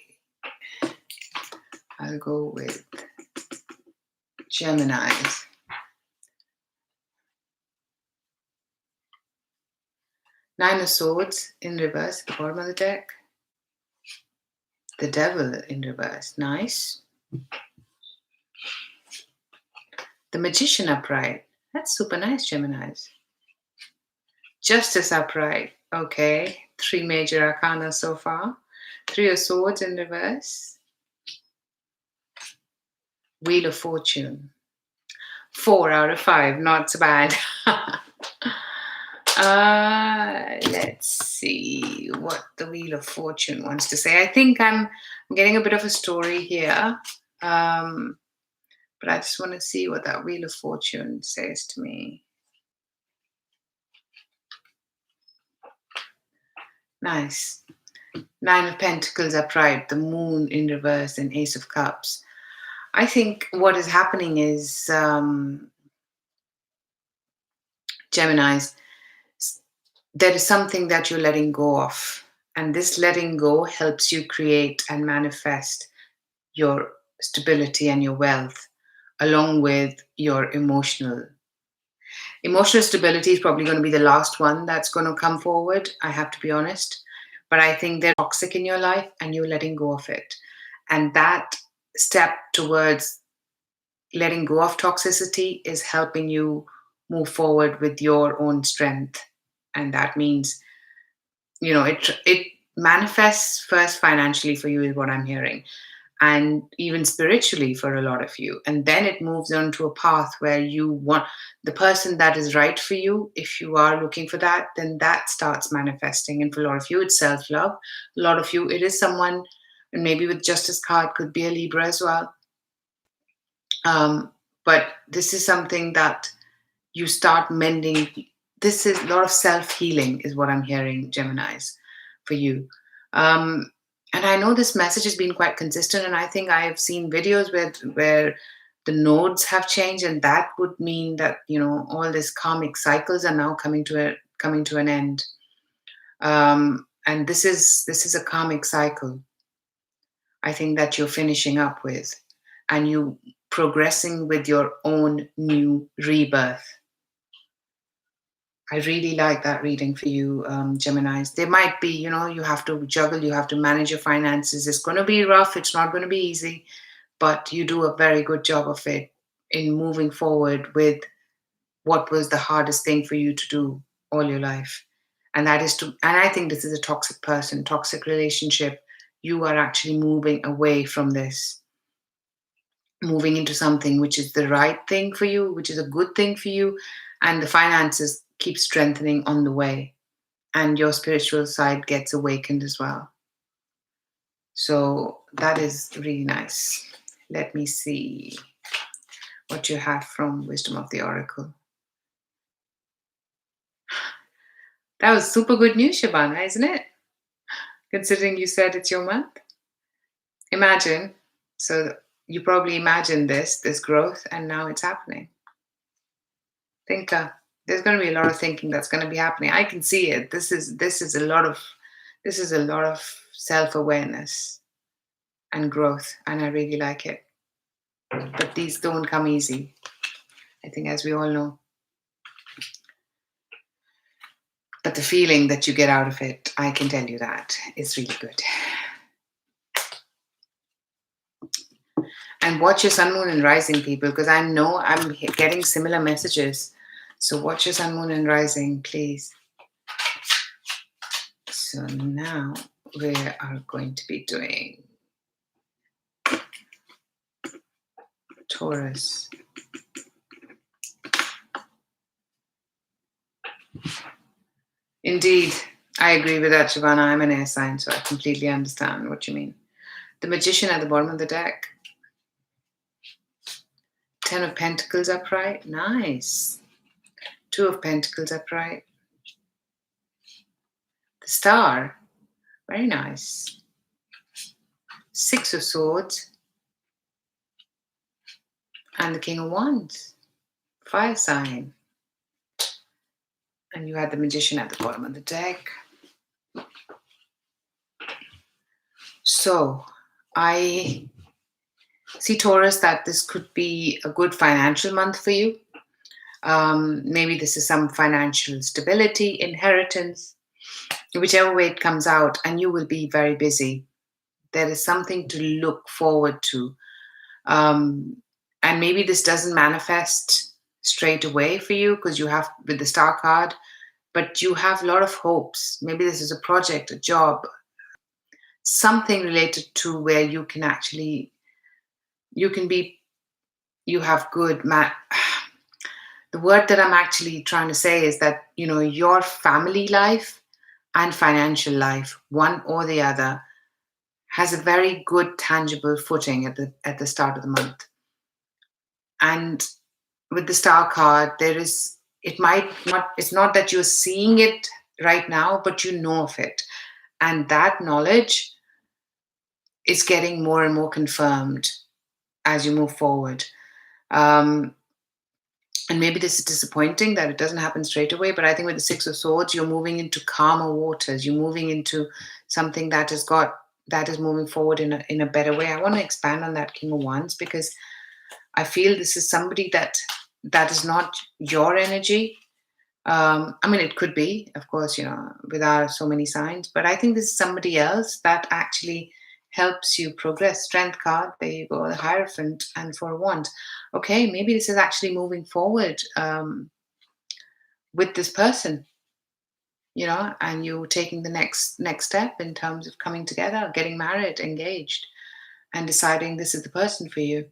S1: I'll go with Gemini. Nine of Swords in reverse at the bottom of the deck. The Devil in reverse. Nice. The Magician upright. That's super nice, Geminis. Justice upright. Okay. 3 major arcana so far. 3 of Swords in reverse. Wheel of Fortune. 4 out of 5. Not so bad. Let's see what the Wheel of Fortune wants to say. I think I'm getting a bit of a story here. But I just want to see what that Wheel of Fortune says to me. Nice. 9 of Pentacles upright, the Moon in reverse, and Ace of Cups. I think what is happening is, Geminis, there is something that you're letting go of. And this letting go helps you create and manifest your stability and your wealth, along with your emotional. Emotional stability is probably going to be the last one that's going to come forward, I have to be honest. But I think they're toxic in your life and you're letting go of it. And that step towards letting go of toxicity is helping you move forward with your own strength. And that means, it manifests first financially for you is what I'm hearing, and even spiritually for a lot of you. And then it moves on to a path where you want the person that is right for you. If you are looking for that, then that starts manifesting. And for a lot of you, it's self-love. A lot of you, it is someone, and maybe with Justice card, could be a Libra as well. But this is something that you start mending. This is a lot of self-healing is what I'm hearing, Geminis, for you. And I know this message has been quite consistent, and I think I have seen videos where the nodes have changed, and that would mean that all these karmic cycles are now coming to an end. And this is a karmic cycle, I think, that you're finishing up with, and you progressing with your own new rebirth. I really like that reading for you, Geminis. There might be, you have to juggle, you have to manage your finances. It's going to be rough, it's not going to be easy, but you do a very good job of it in moving forward with what was the hardest thing for you to do all your life. And that is and I think this is a toxic person, toxic relationship. You are actually moving away from this, moving into something which is the right thing for you, which is a good thing for you, and the finances keep strengthening on the way, and your spiritual side gets awakened as well. So that is really nice. Let me see what you have from Wisdom of the Oracle. That was super good news, Shabana, isn't it? Considering you said it's your month. Imagine. So you probably imagined this growth, and now it's happening. Thinker. There's going to be a lot of thinking that's going to be happening. I can see it. This is a lot of self-awareness and growth, and I really like it. But these don't come easy, I think, as we all know. But the feeling that you get out of it, I can tell you that it's really good. And watch your sun, moon, and rising, people, because I know I'm getting similar messages. So watch your sun, moon, and rising, please. So now we are going to be doing Taurus. Indeed, I agree with that, Shavana. I'm an air sign, so I completely understand what you mean. The Magician at the bottom of the deck. 10 of Pentacles upright. Nice. 2 of Pentacles upright. The Star. Very nice. 6 of Swords. And the King of Wands. Fire sign. And you had the Magician at the bottom of the deck. So I see, Taurus, that this could be a good financial month for you. Maybe this is some financial stability, inheritance, whichever way it comes out, and you will be very busy. There is something to look forward to. And maybe this doesn't manifest straight away for you because you have with the Star card, but you have a lot of hopes. Maybe this is a project, a job, something related to where you can actually, you have good, the word that I'm actually trying to say is that, your family life and financial life, one or the other, has a very good tangible footing at the start of the month. And with the Star card, it's not that you're seeing it right now, but you know of it. And that knowledge is getting more and more confirmed as you move forward. And maybe this is disappointing that it doesn't happen straight away, but I think with the 6 of Swords, you're moving into calmer waters. You're moving into something that is moving forward in a better way. I want to expand on that King of Wands because I feel this is somebody that is not your energy. It could be, of course, without so many signs, but I think this is somebody else that actually helps you progress. Strength card, there you go, the Hierophant and 4 of Wands. Okay, maybe this is actually moving forward with this person, and you taking the next step in terms of coming together, getting married, engaged, and deciding this is the person for you.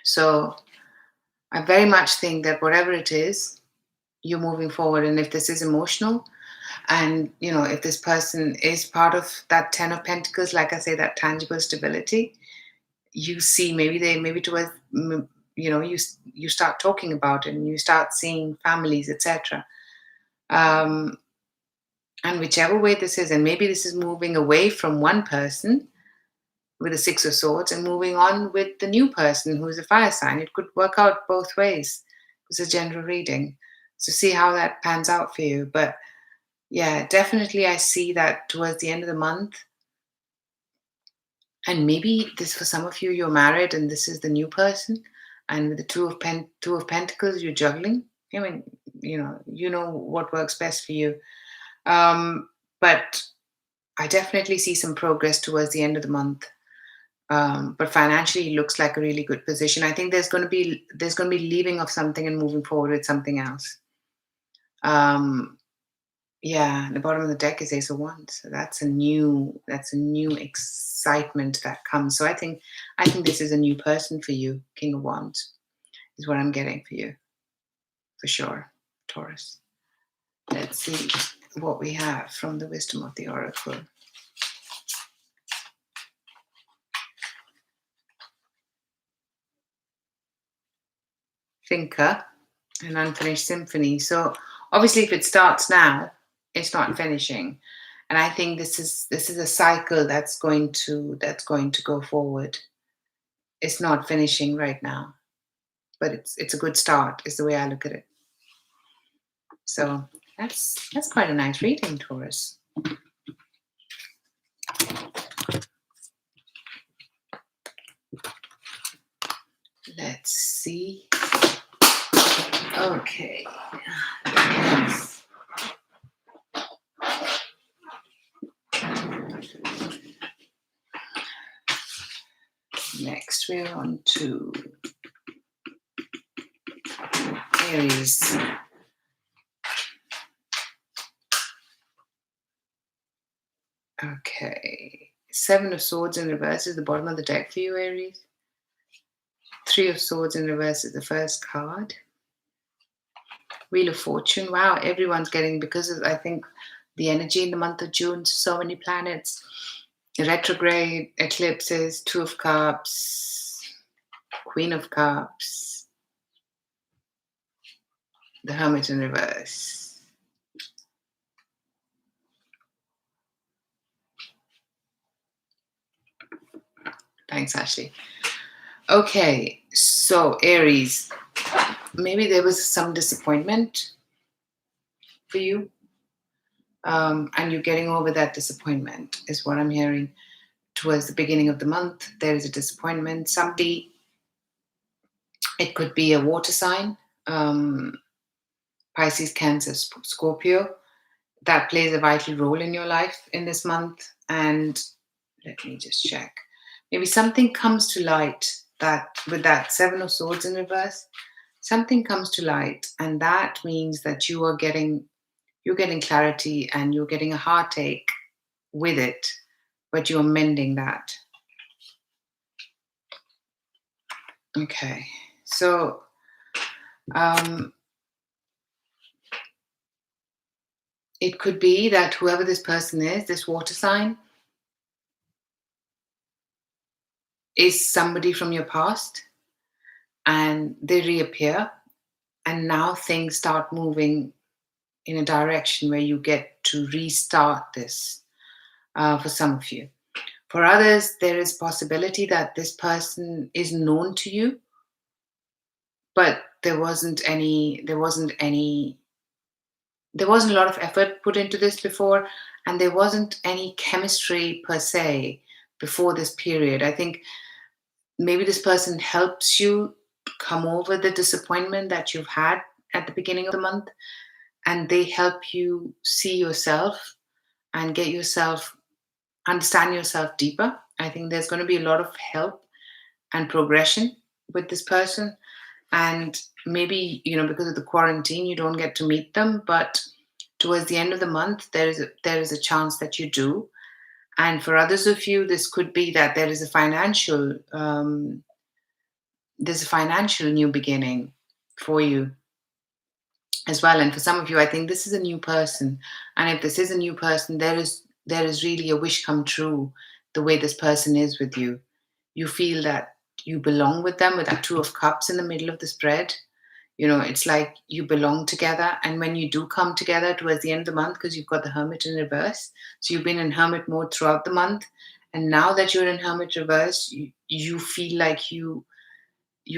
S1: So I very much think that whatever it is, you're moving forward. And if this is emotional, and if this person is part of that 10 of Pentacles, like I say, that tangible stability, you see maybe towards you start talking about it and you start seeing families, etc. And whichever way this is, and maybe this is moving away from one person with the Six of Swords and moving on with the new person who's a fire sign. It could work out both ways. It's a general reading. So see how that pans out for you. But yeah, definitely I see that towards the end of the month. And maybe this for some of you, you're married and this is the new person. And with the Two of Pentacles, you're juggling. I mean, you know what works best for you. But I definitely see some progress towards the end of the month. But financially, it looks like a really good position. I think there's going to be leaving of something and moving forward with something else. Um, yeah, the bottom of the deck is Ace of Wands, so that's a new excitement that comes. So I think this is a new person for you. King of Wands is what I'm getting for you, for sure, Taurus. Let's see what we have from the wisdom of the oracle. Thinker, an unfinished symphony. So obviously, if it starts now, it's not finishing, and I think this is a cycle that's going to go forward. It's not finishing right now, but it's a good start. Is the way I look at it. So that's quite a nice reading, Taurus. Let's see. Okay. Yes. Next, we're on to Aries. Okay. Seven of Swords in reverse is the bottom of the deck for you, Aries. Three of Swords in reverse is the first card. Wheel of Fortune. Wow, everyone's getting, because of, I think, the energy in the month of June, so many planets. Retrograde, eclipses, Two of Cups, Queen of Cups, the Hermit in reverse. Thanks, Ashley. Okay, so Aries, maybe there was some disappointment for you, and you're getting over that disappointment, is what I'm hearing. Towards the beginning of the month, there is a disappointment. Somebody, it could be a water sign, Pisces, Cancer, Scorpio, that plays a vital role in your life in this month. And let me just check. Maybe something comes to light that with that Seven of Swords in reverse, something comes to light, and that means that you're getting clarity and you're getting a heartache with it, but you're mending that. Okay, so it could be that whoever this person is, this water sign, is somebody from your past, and they reappear, and now things start moving in a direction where you get to restart this, for some of you. For others, there is possibility that this person is known to you, but there wasn't a lot of effort put into this before, and there wasn't any chemistry per se before this period. I think maybe this person helps you come over the disappointment that you've had at the beginning of the month, and they help you see yourself and get yourself understand yourself deeper. I think there's going to be a lot of help and progression with this person. And maybe, because of the quarantine, you don't get to meet them, but towards the end of the month, there is a chance that you do. And for others of you, this could be that there's a financial new beginning for you as well. And for some of you, I think this is a new person. And if this is a new person, there is really a wish come true the way this person is with you. You feel that you belong with them with that Two of Cups in the middle of the spread. It's like you belong together. And when you do come together towards the end of the month, because you've got the Hermit in reverse, so you've been in Hermit mode throughout the month. And now that you're in Hermit reverse, you feel like you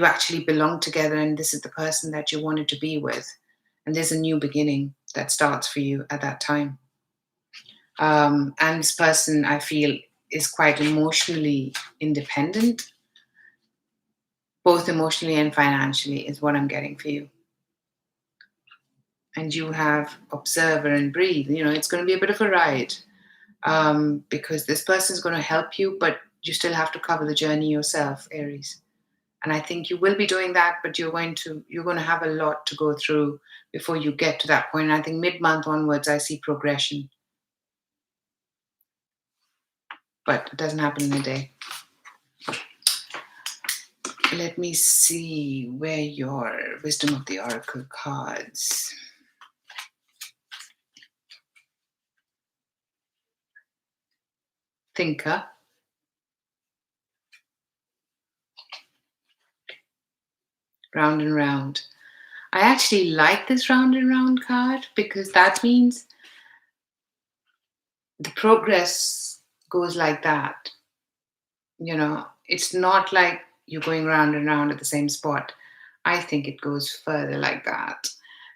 S1: actually belong together, and this is the person that you wanted to be with. And there's a new beginning that starts for you at that time. And this person, I feel, is quite emotionally independent, both emotionally and financially, is what I'm getting for you. And you have observer and breathe. It's going to be a bit of a ride, because this person is going to help you, but you still have to cover the journey yourself, Aries. And I think you will be doing that, but you're going to have a lot to go through before you get to that point. And I think mid-month onwards, I see progression, but it doesn't happen in a day. Let me see where your Wisdom of the Oracle cards. Thinker. Round and round. I actually like this round and round card because that means the progress goes like that. It's not like you're going round and round at the same spot. I think it goes further like that.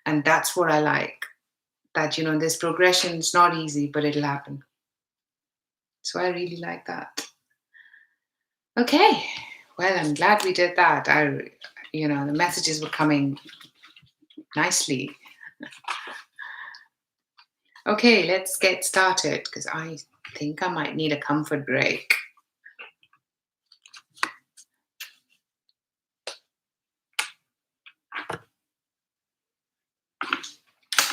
S1: And that's what I like. That, this progression is not easy, but it'll happen. So I really like that. Okay. Well, I'm glad we did that. The messages were coming nicely. Okay, let's get started because I think I might need a comfort break.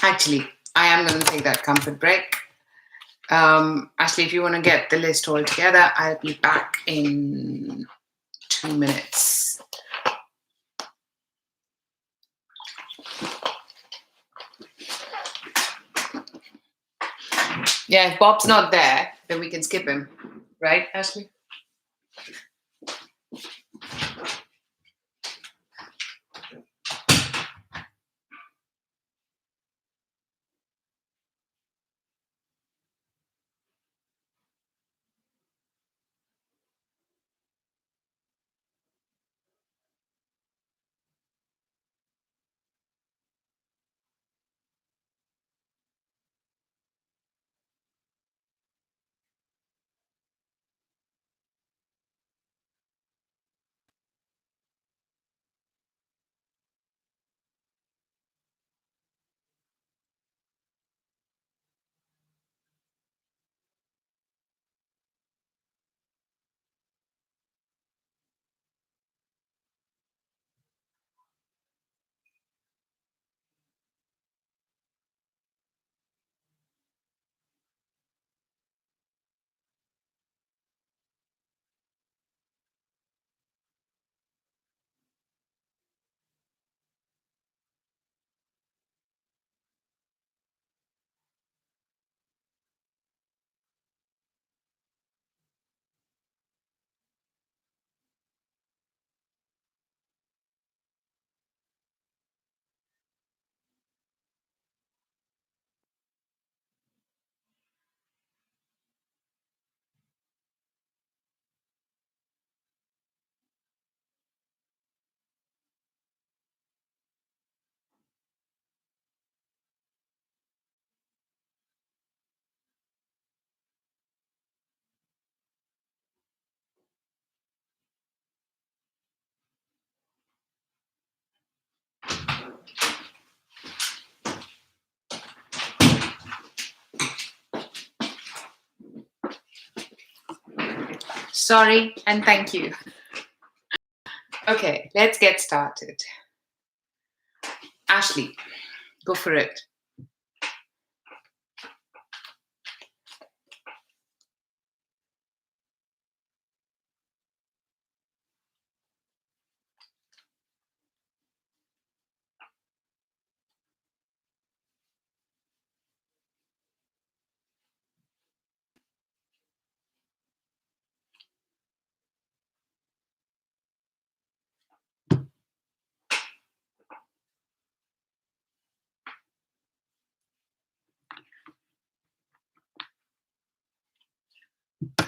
S1: Actually, I am going to take that comfort break. Ashley, if you want to get the list all together, I'll be back in 2 minutes. Yeah, if Bob's not there, then we can skip him. Right, Ashley? Sorry, and thank you. Okay, let's get started. Ashley, go for it.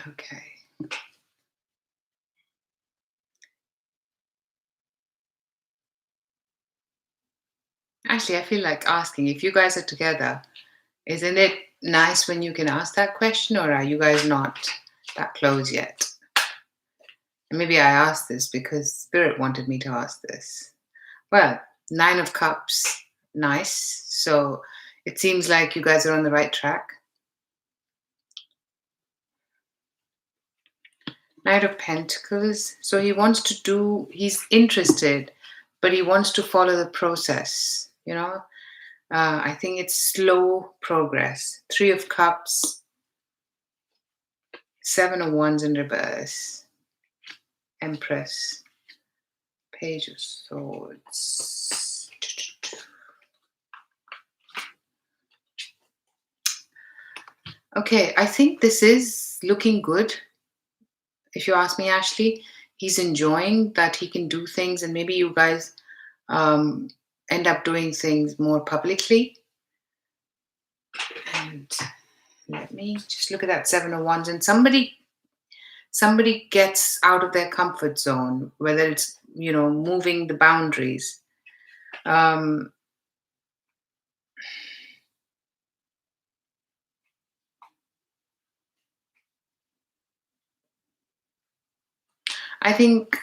S1: Okay. Actually, I feel like asking, if you guys are together, isn't it nice when you can ask that question, or are you guys not that close yet? And maybe I asked this because Spirit wanted me to ask this. Well, Nine of Cups, nice. So it seems like you guys are on the right track. Knight of Pentacles. So he's interested, but he wants to follow the process, you know? I think it's slow progress. Three of Cups, Seven of Wands in reverse, Empress, Page of Swords. Okay, I think this is looking good. If you ask me, Ashley, he's enjoying that he can do things, and maybe you guys end up doing things more publicly. And let me just look at that Seven of Wands, and somebody gets out of their comfort zone, whether it's moving the boundaries. I think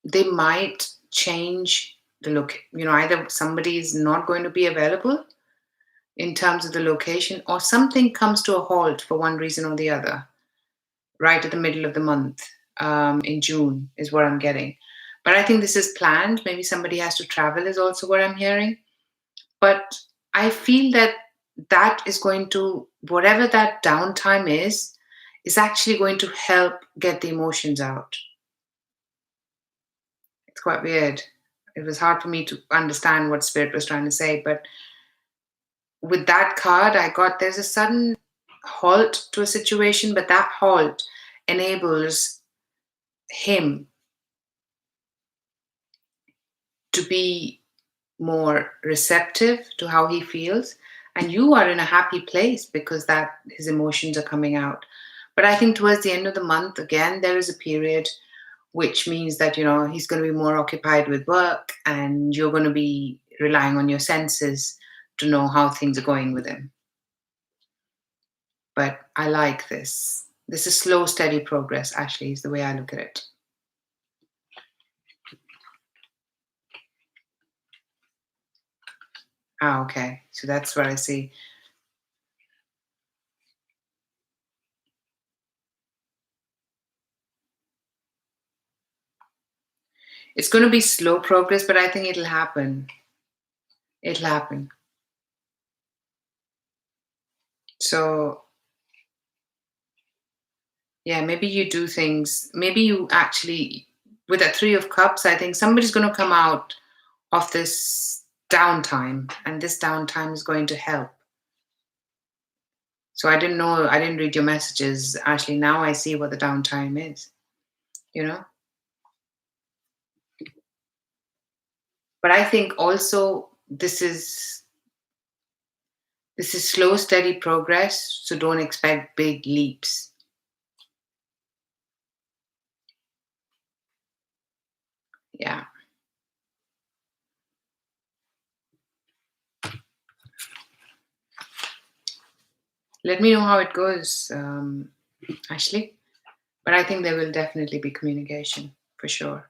S1: they might change the look. Either somebody is not going to be available in terms of the location, or something comes to a halt for one reason or the other, right at the middle of the month, in June, is what I'm getting. But I think this is planned. Maybe somebody has to travel, is also what I'm hearing. But I feel that is going to, whatever that downtime is actually going to help get the emotions out. It's quite weird. It was hard for me to understand what Spirit was trying to say, but with that card, I got there's a sudden halt to a situation, but that halt enables him to be more receptive to how he feels. And you are in a happy place because that his emotions are coming out. But I think towards the end of the month, again, there is a period which means that, he's going to be more occupied with work, and you're going to be relying on your senses to know how things are going with him. But I like this. This is slow, steady progress, actually, is the way I look at it. Okay. So that's what I see. It's going to be slow progress, but I think it'll happen. It'll happen. So, yeah, maybe you do things. Maybe you actually, with that Three of Cups, I think somebody's going to come out of this downtime, and this downtime is going to help. So I didn't know, I didn't read your messages, Ashley. Now I see what the downtime is, But I think also this is slow, steady progress, so don't expect big leaps. Yeah. Let me know how it goes, Ashley. But I think there will definitely be communication, for sure.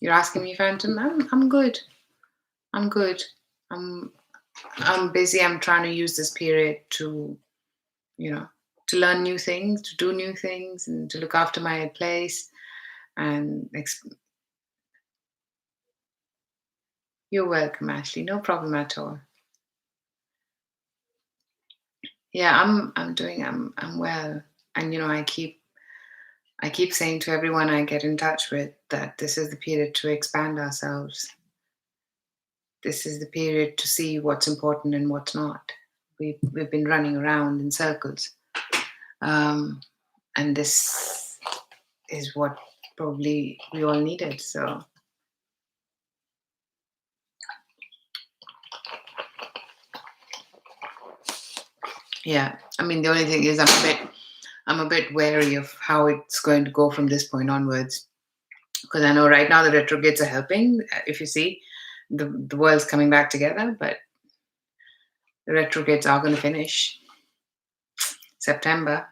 S1: You're asking me, Phantom? I'm good. I'm good. I'm busy. I'm trying to use this period to, to learn new things, to do new things, and to look after my place. And you're welcome, Ashley. No problem at all. Yeah, I'm well. And I keep saying to everyone I get in touch with that this is the period to expand ourselves. This is the period to see what's important and what's not. We've been running around in circles. And this is what probably we all needed. So yeah, I mean, the only thing is I'm a bit wary of how it's going to go from this point onwards. Because I know right now the retrogrades are helping. If you see, the world's coming back together, but the retrogrades are going to finish September,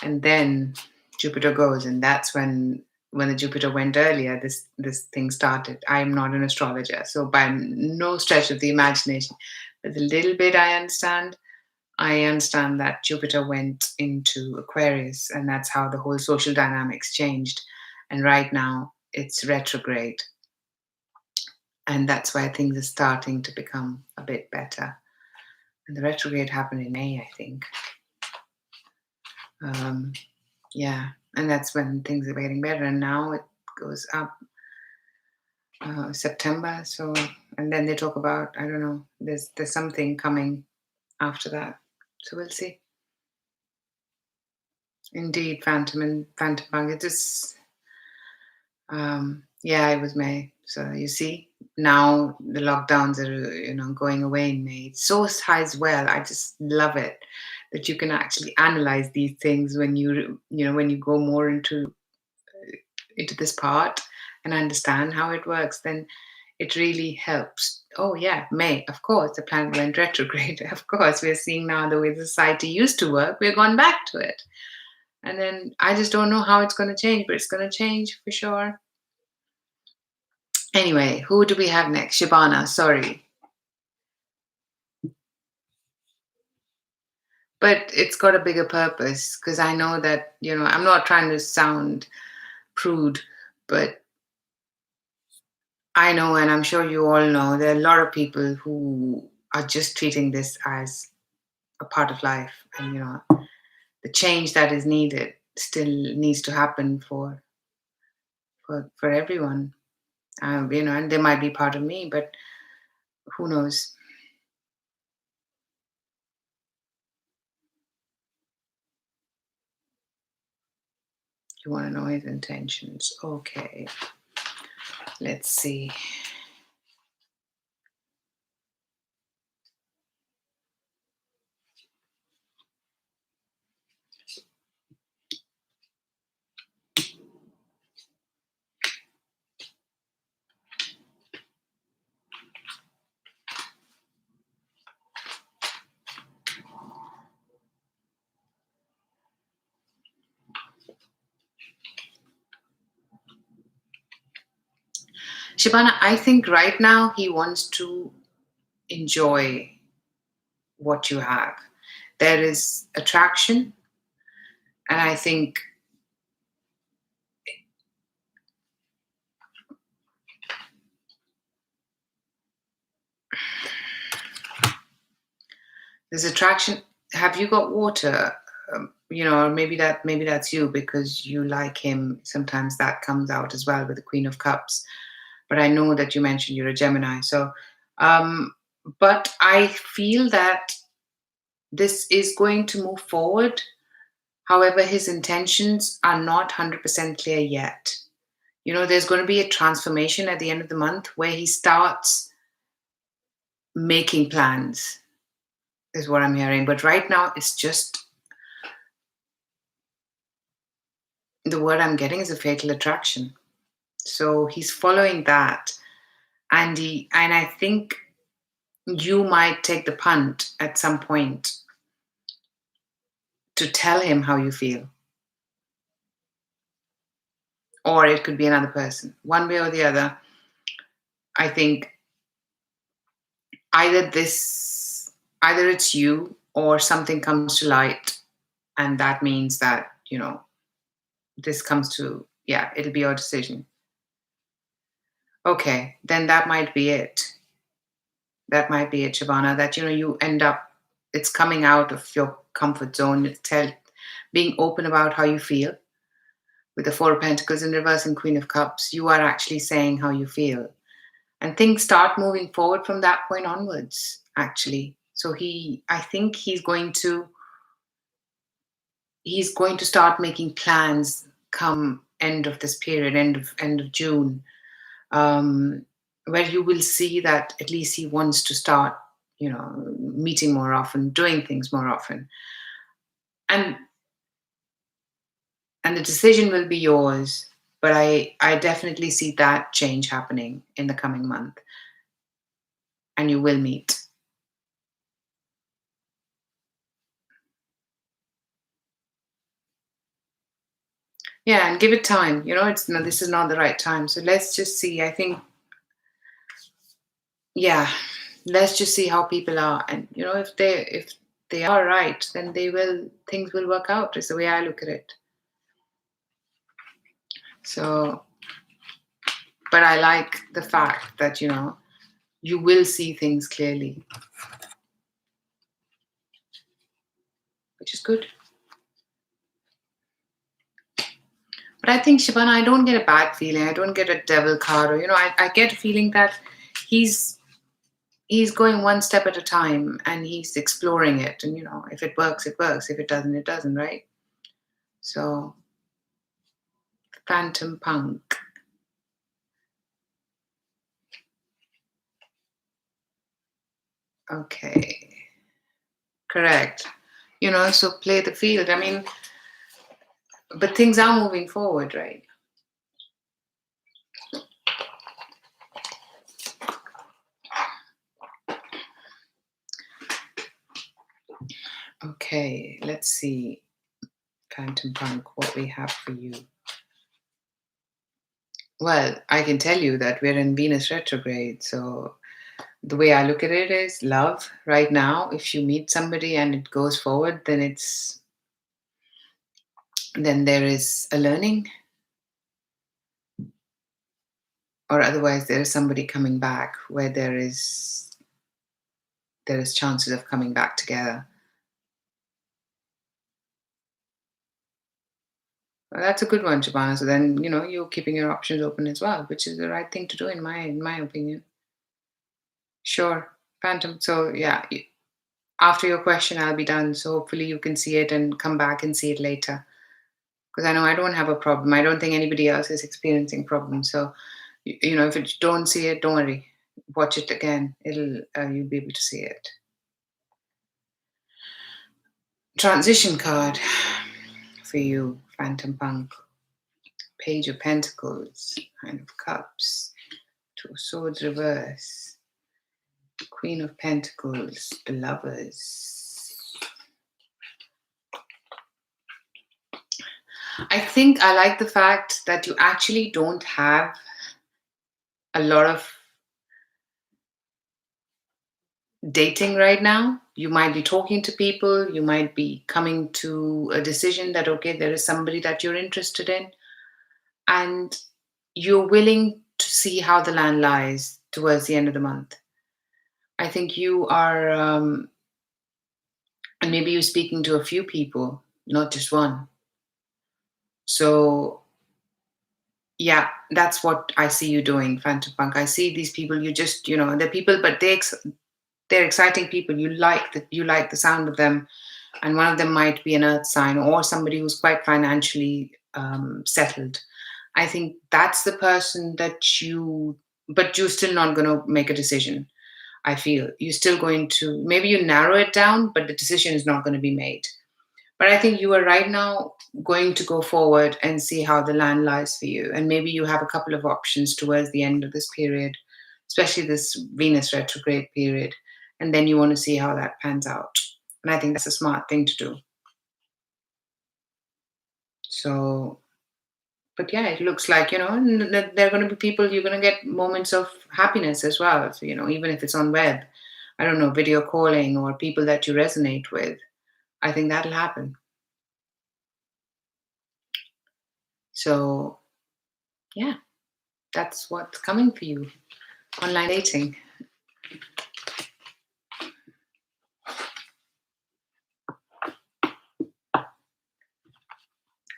S1: and then Jupiter goes, and that's when the Jupiter went earlier, this thing started. I'm not an astrologer, so by no stretch of the imagination, but the little bit I understand that Jupiter went into Aquarius, and that's how the whole social dynamics changed. And right now, it's retrograde, and that's why things are starting to become a bit better. And the retrograde happened in May, I think. Yeah, and that's when things are getting better. And now it goes up September. So, and then they talk about, I don't know, there's something coming after that. So we'll see. Indeed, Phantom and Phantom Bug. It just, yeah, it was May. So you see, now the lockdowns are, going away in May. It's so high as well. I just love it that you can actually analyze these things when when you go more into this part and understand how it works. Then it really helps. Oh yeah, May, of course, the planet went retrograde. Of course, we're seeing now the way the society used to work. We're gone back to it. And then I just don't know how it's going to change, but it's going to change for sure. Anyway, who do we have next? Shabana, sorry. But it's got a bigger purpose because I know that, I'm not trying to sound prude, but I know, and I'm sure you all know, there are a lot of people who are just treating this as a part of life. And, the change that is needed still needs to happen for everyone. And they might be part of me, but who knows? You want to know his intentions. Okay. Let's see. Shabana, I think right now he wants to enjoy what you have. There is attraction, and I think there's attraction. Have you got water? Or maybe that's you because you like him. Sometimes that comes out as well with the Queen of Cups. But I know that you mentioned you're a Gemini. So, but I feel that this is going to move forward. However, his intentions are not 100% clear yet. There's going to be a transformation at the end of the month where he starts making plans, is what I'm hearing. But right now, it's just the word I'm getting is a fatal attraction. So he's following that. And I think you might take the punt at some point to tell him how you feel. Or it could be another person. One way or the other, I think either it's you or something comes to light, and that means that, this comes to, yeah, it'll be your decision. Okay, then that might be it. That might be it, Shabana, that, you end up, it's coming out of your comfort zone. Being open about how you feel. With the Four of Pentacles in reverse and Queen of Cups, you are actually saying how you feel. And things start moving forward from that point onwards, actually. So I think he's going to start making plans come end of this period, end of June, where you will see that at least he wants to start, meeting more often, doing things more often. And and the decision will be yours. But I definitely see that change happening in the coming month, and you will meet. Yeah, and give it time. It's no, this is not the right time. So let's just see. I think, yeah, let's just see how people are, and if they are right, then things will work out. Is the way I look at it. So, but I like the fact that you will see things clearly, which is good. But I think, Shabana, I don't get a bad feeling. I don't get a devil card, or I get a feeling that he's he's going one step at a time, and he's exploring it. And if it works, it works. If it doesn't, it doesn't, right? So, Phantom Punk. Okay, correct. So play the field. I mean, but things are moving forward, right? Okay, let's see, Phantom Punk, what we have for you. Well, I can tell you that we're in Venus retrograde. So the way I look at it is love right now. If you meet somebody and it goes forward, then there is a learning, or otherwise there is somebody coming back where there is chances of coming back together. Well, that's a good one, Shabana. So then you're keeping your options open as well, which is the right thing to do in my opinion. Sure, Phantom. So yeah, after your question, I'll be done. So hopefully you can see it and come back and see it later. Because I know I don't have a problem. I don't think anybody else is experiencing problems. So, if you don't see it, don't worry. Watch it again. You'll be able to see it. Transition card for you, Phantom Punk. Page of Pentacles, Nine of Cups, Two of Swords reverse, Queen of Pentacles, the Lovers. I think I like the fact that you actually don't have a lot of dating right now. You might be talking to people, you might be coming to a decision that, okay, there is somebody that you're interested in, and you're willing to see how the land lies towards the end of the month. I think you are, and maybe you're speaking to a few people, not just one. So, yeah, that's what I see you doing, Phantom Punk. I see these people, they're people, but they're exciting people. You like the sound of them, and one of them might be an earth sign or somebody who's quite financially settled. I think that's the person but you're still not going to make a decision. I feel you're still going to, maybe you narrow it down, but the decision is not going to be made. But I think you are right now going to go forward and see how the land lies for you. And maybe you have a couple of options towards the end of this period, especially this Venus retrograde period. And then you want to see how that pans out. And I think that's a smart thing to do. So, but yeah, it looks like, that there are going to be people, you're going to get moments of happiness as well. So, even if it's on web, I don't know, video calling or people that you resonate with, I think that'll happen. So, yeah, that's what's coming for you. Online dating.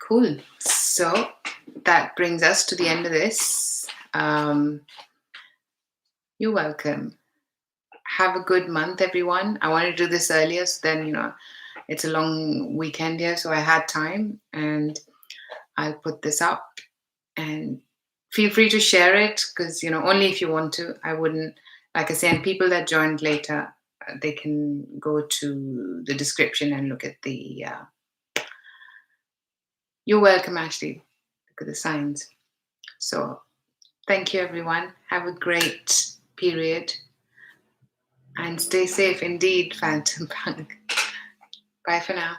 S1: Cool. So that brings us to the end of this. You're welcome. Have a good month, everyone. I wanted to do this earlier, so then, it's a long weekend here, so I had time, and I'll put this up. And feel free to share it, because, only if you want to. I wouldn't, like I said, and people that joined later, they can go to the description and look at the You're welcome, Ashley. Look at the signs. So thank you, everyone. Have a great period and stay safe indeed, Phantom Punk. Bye for now.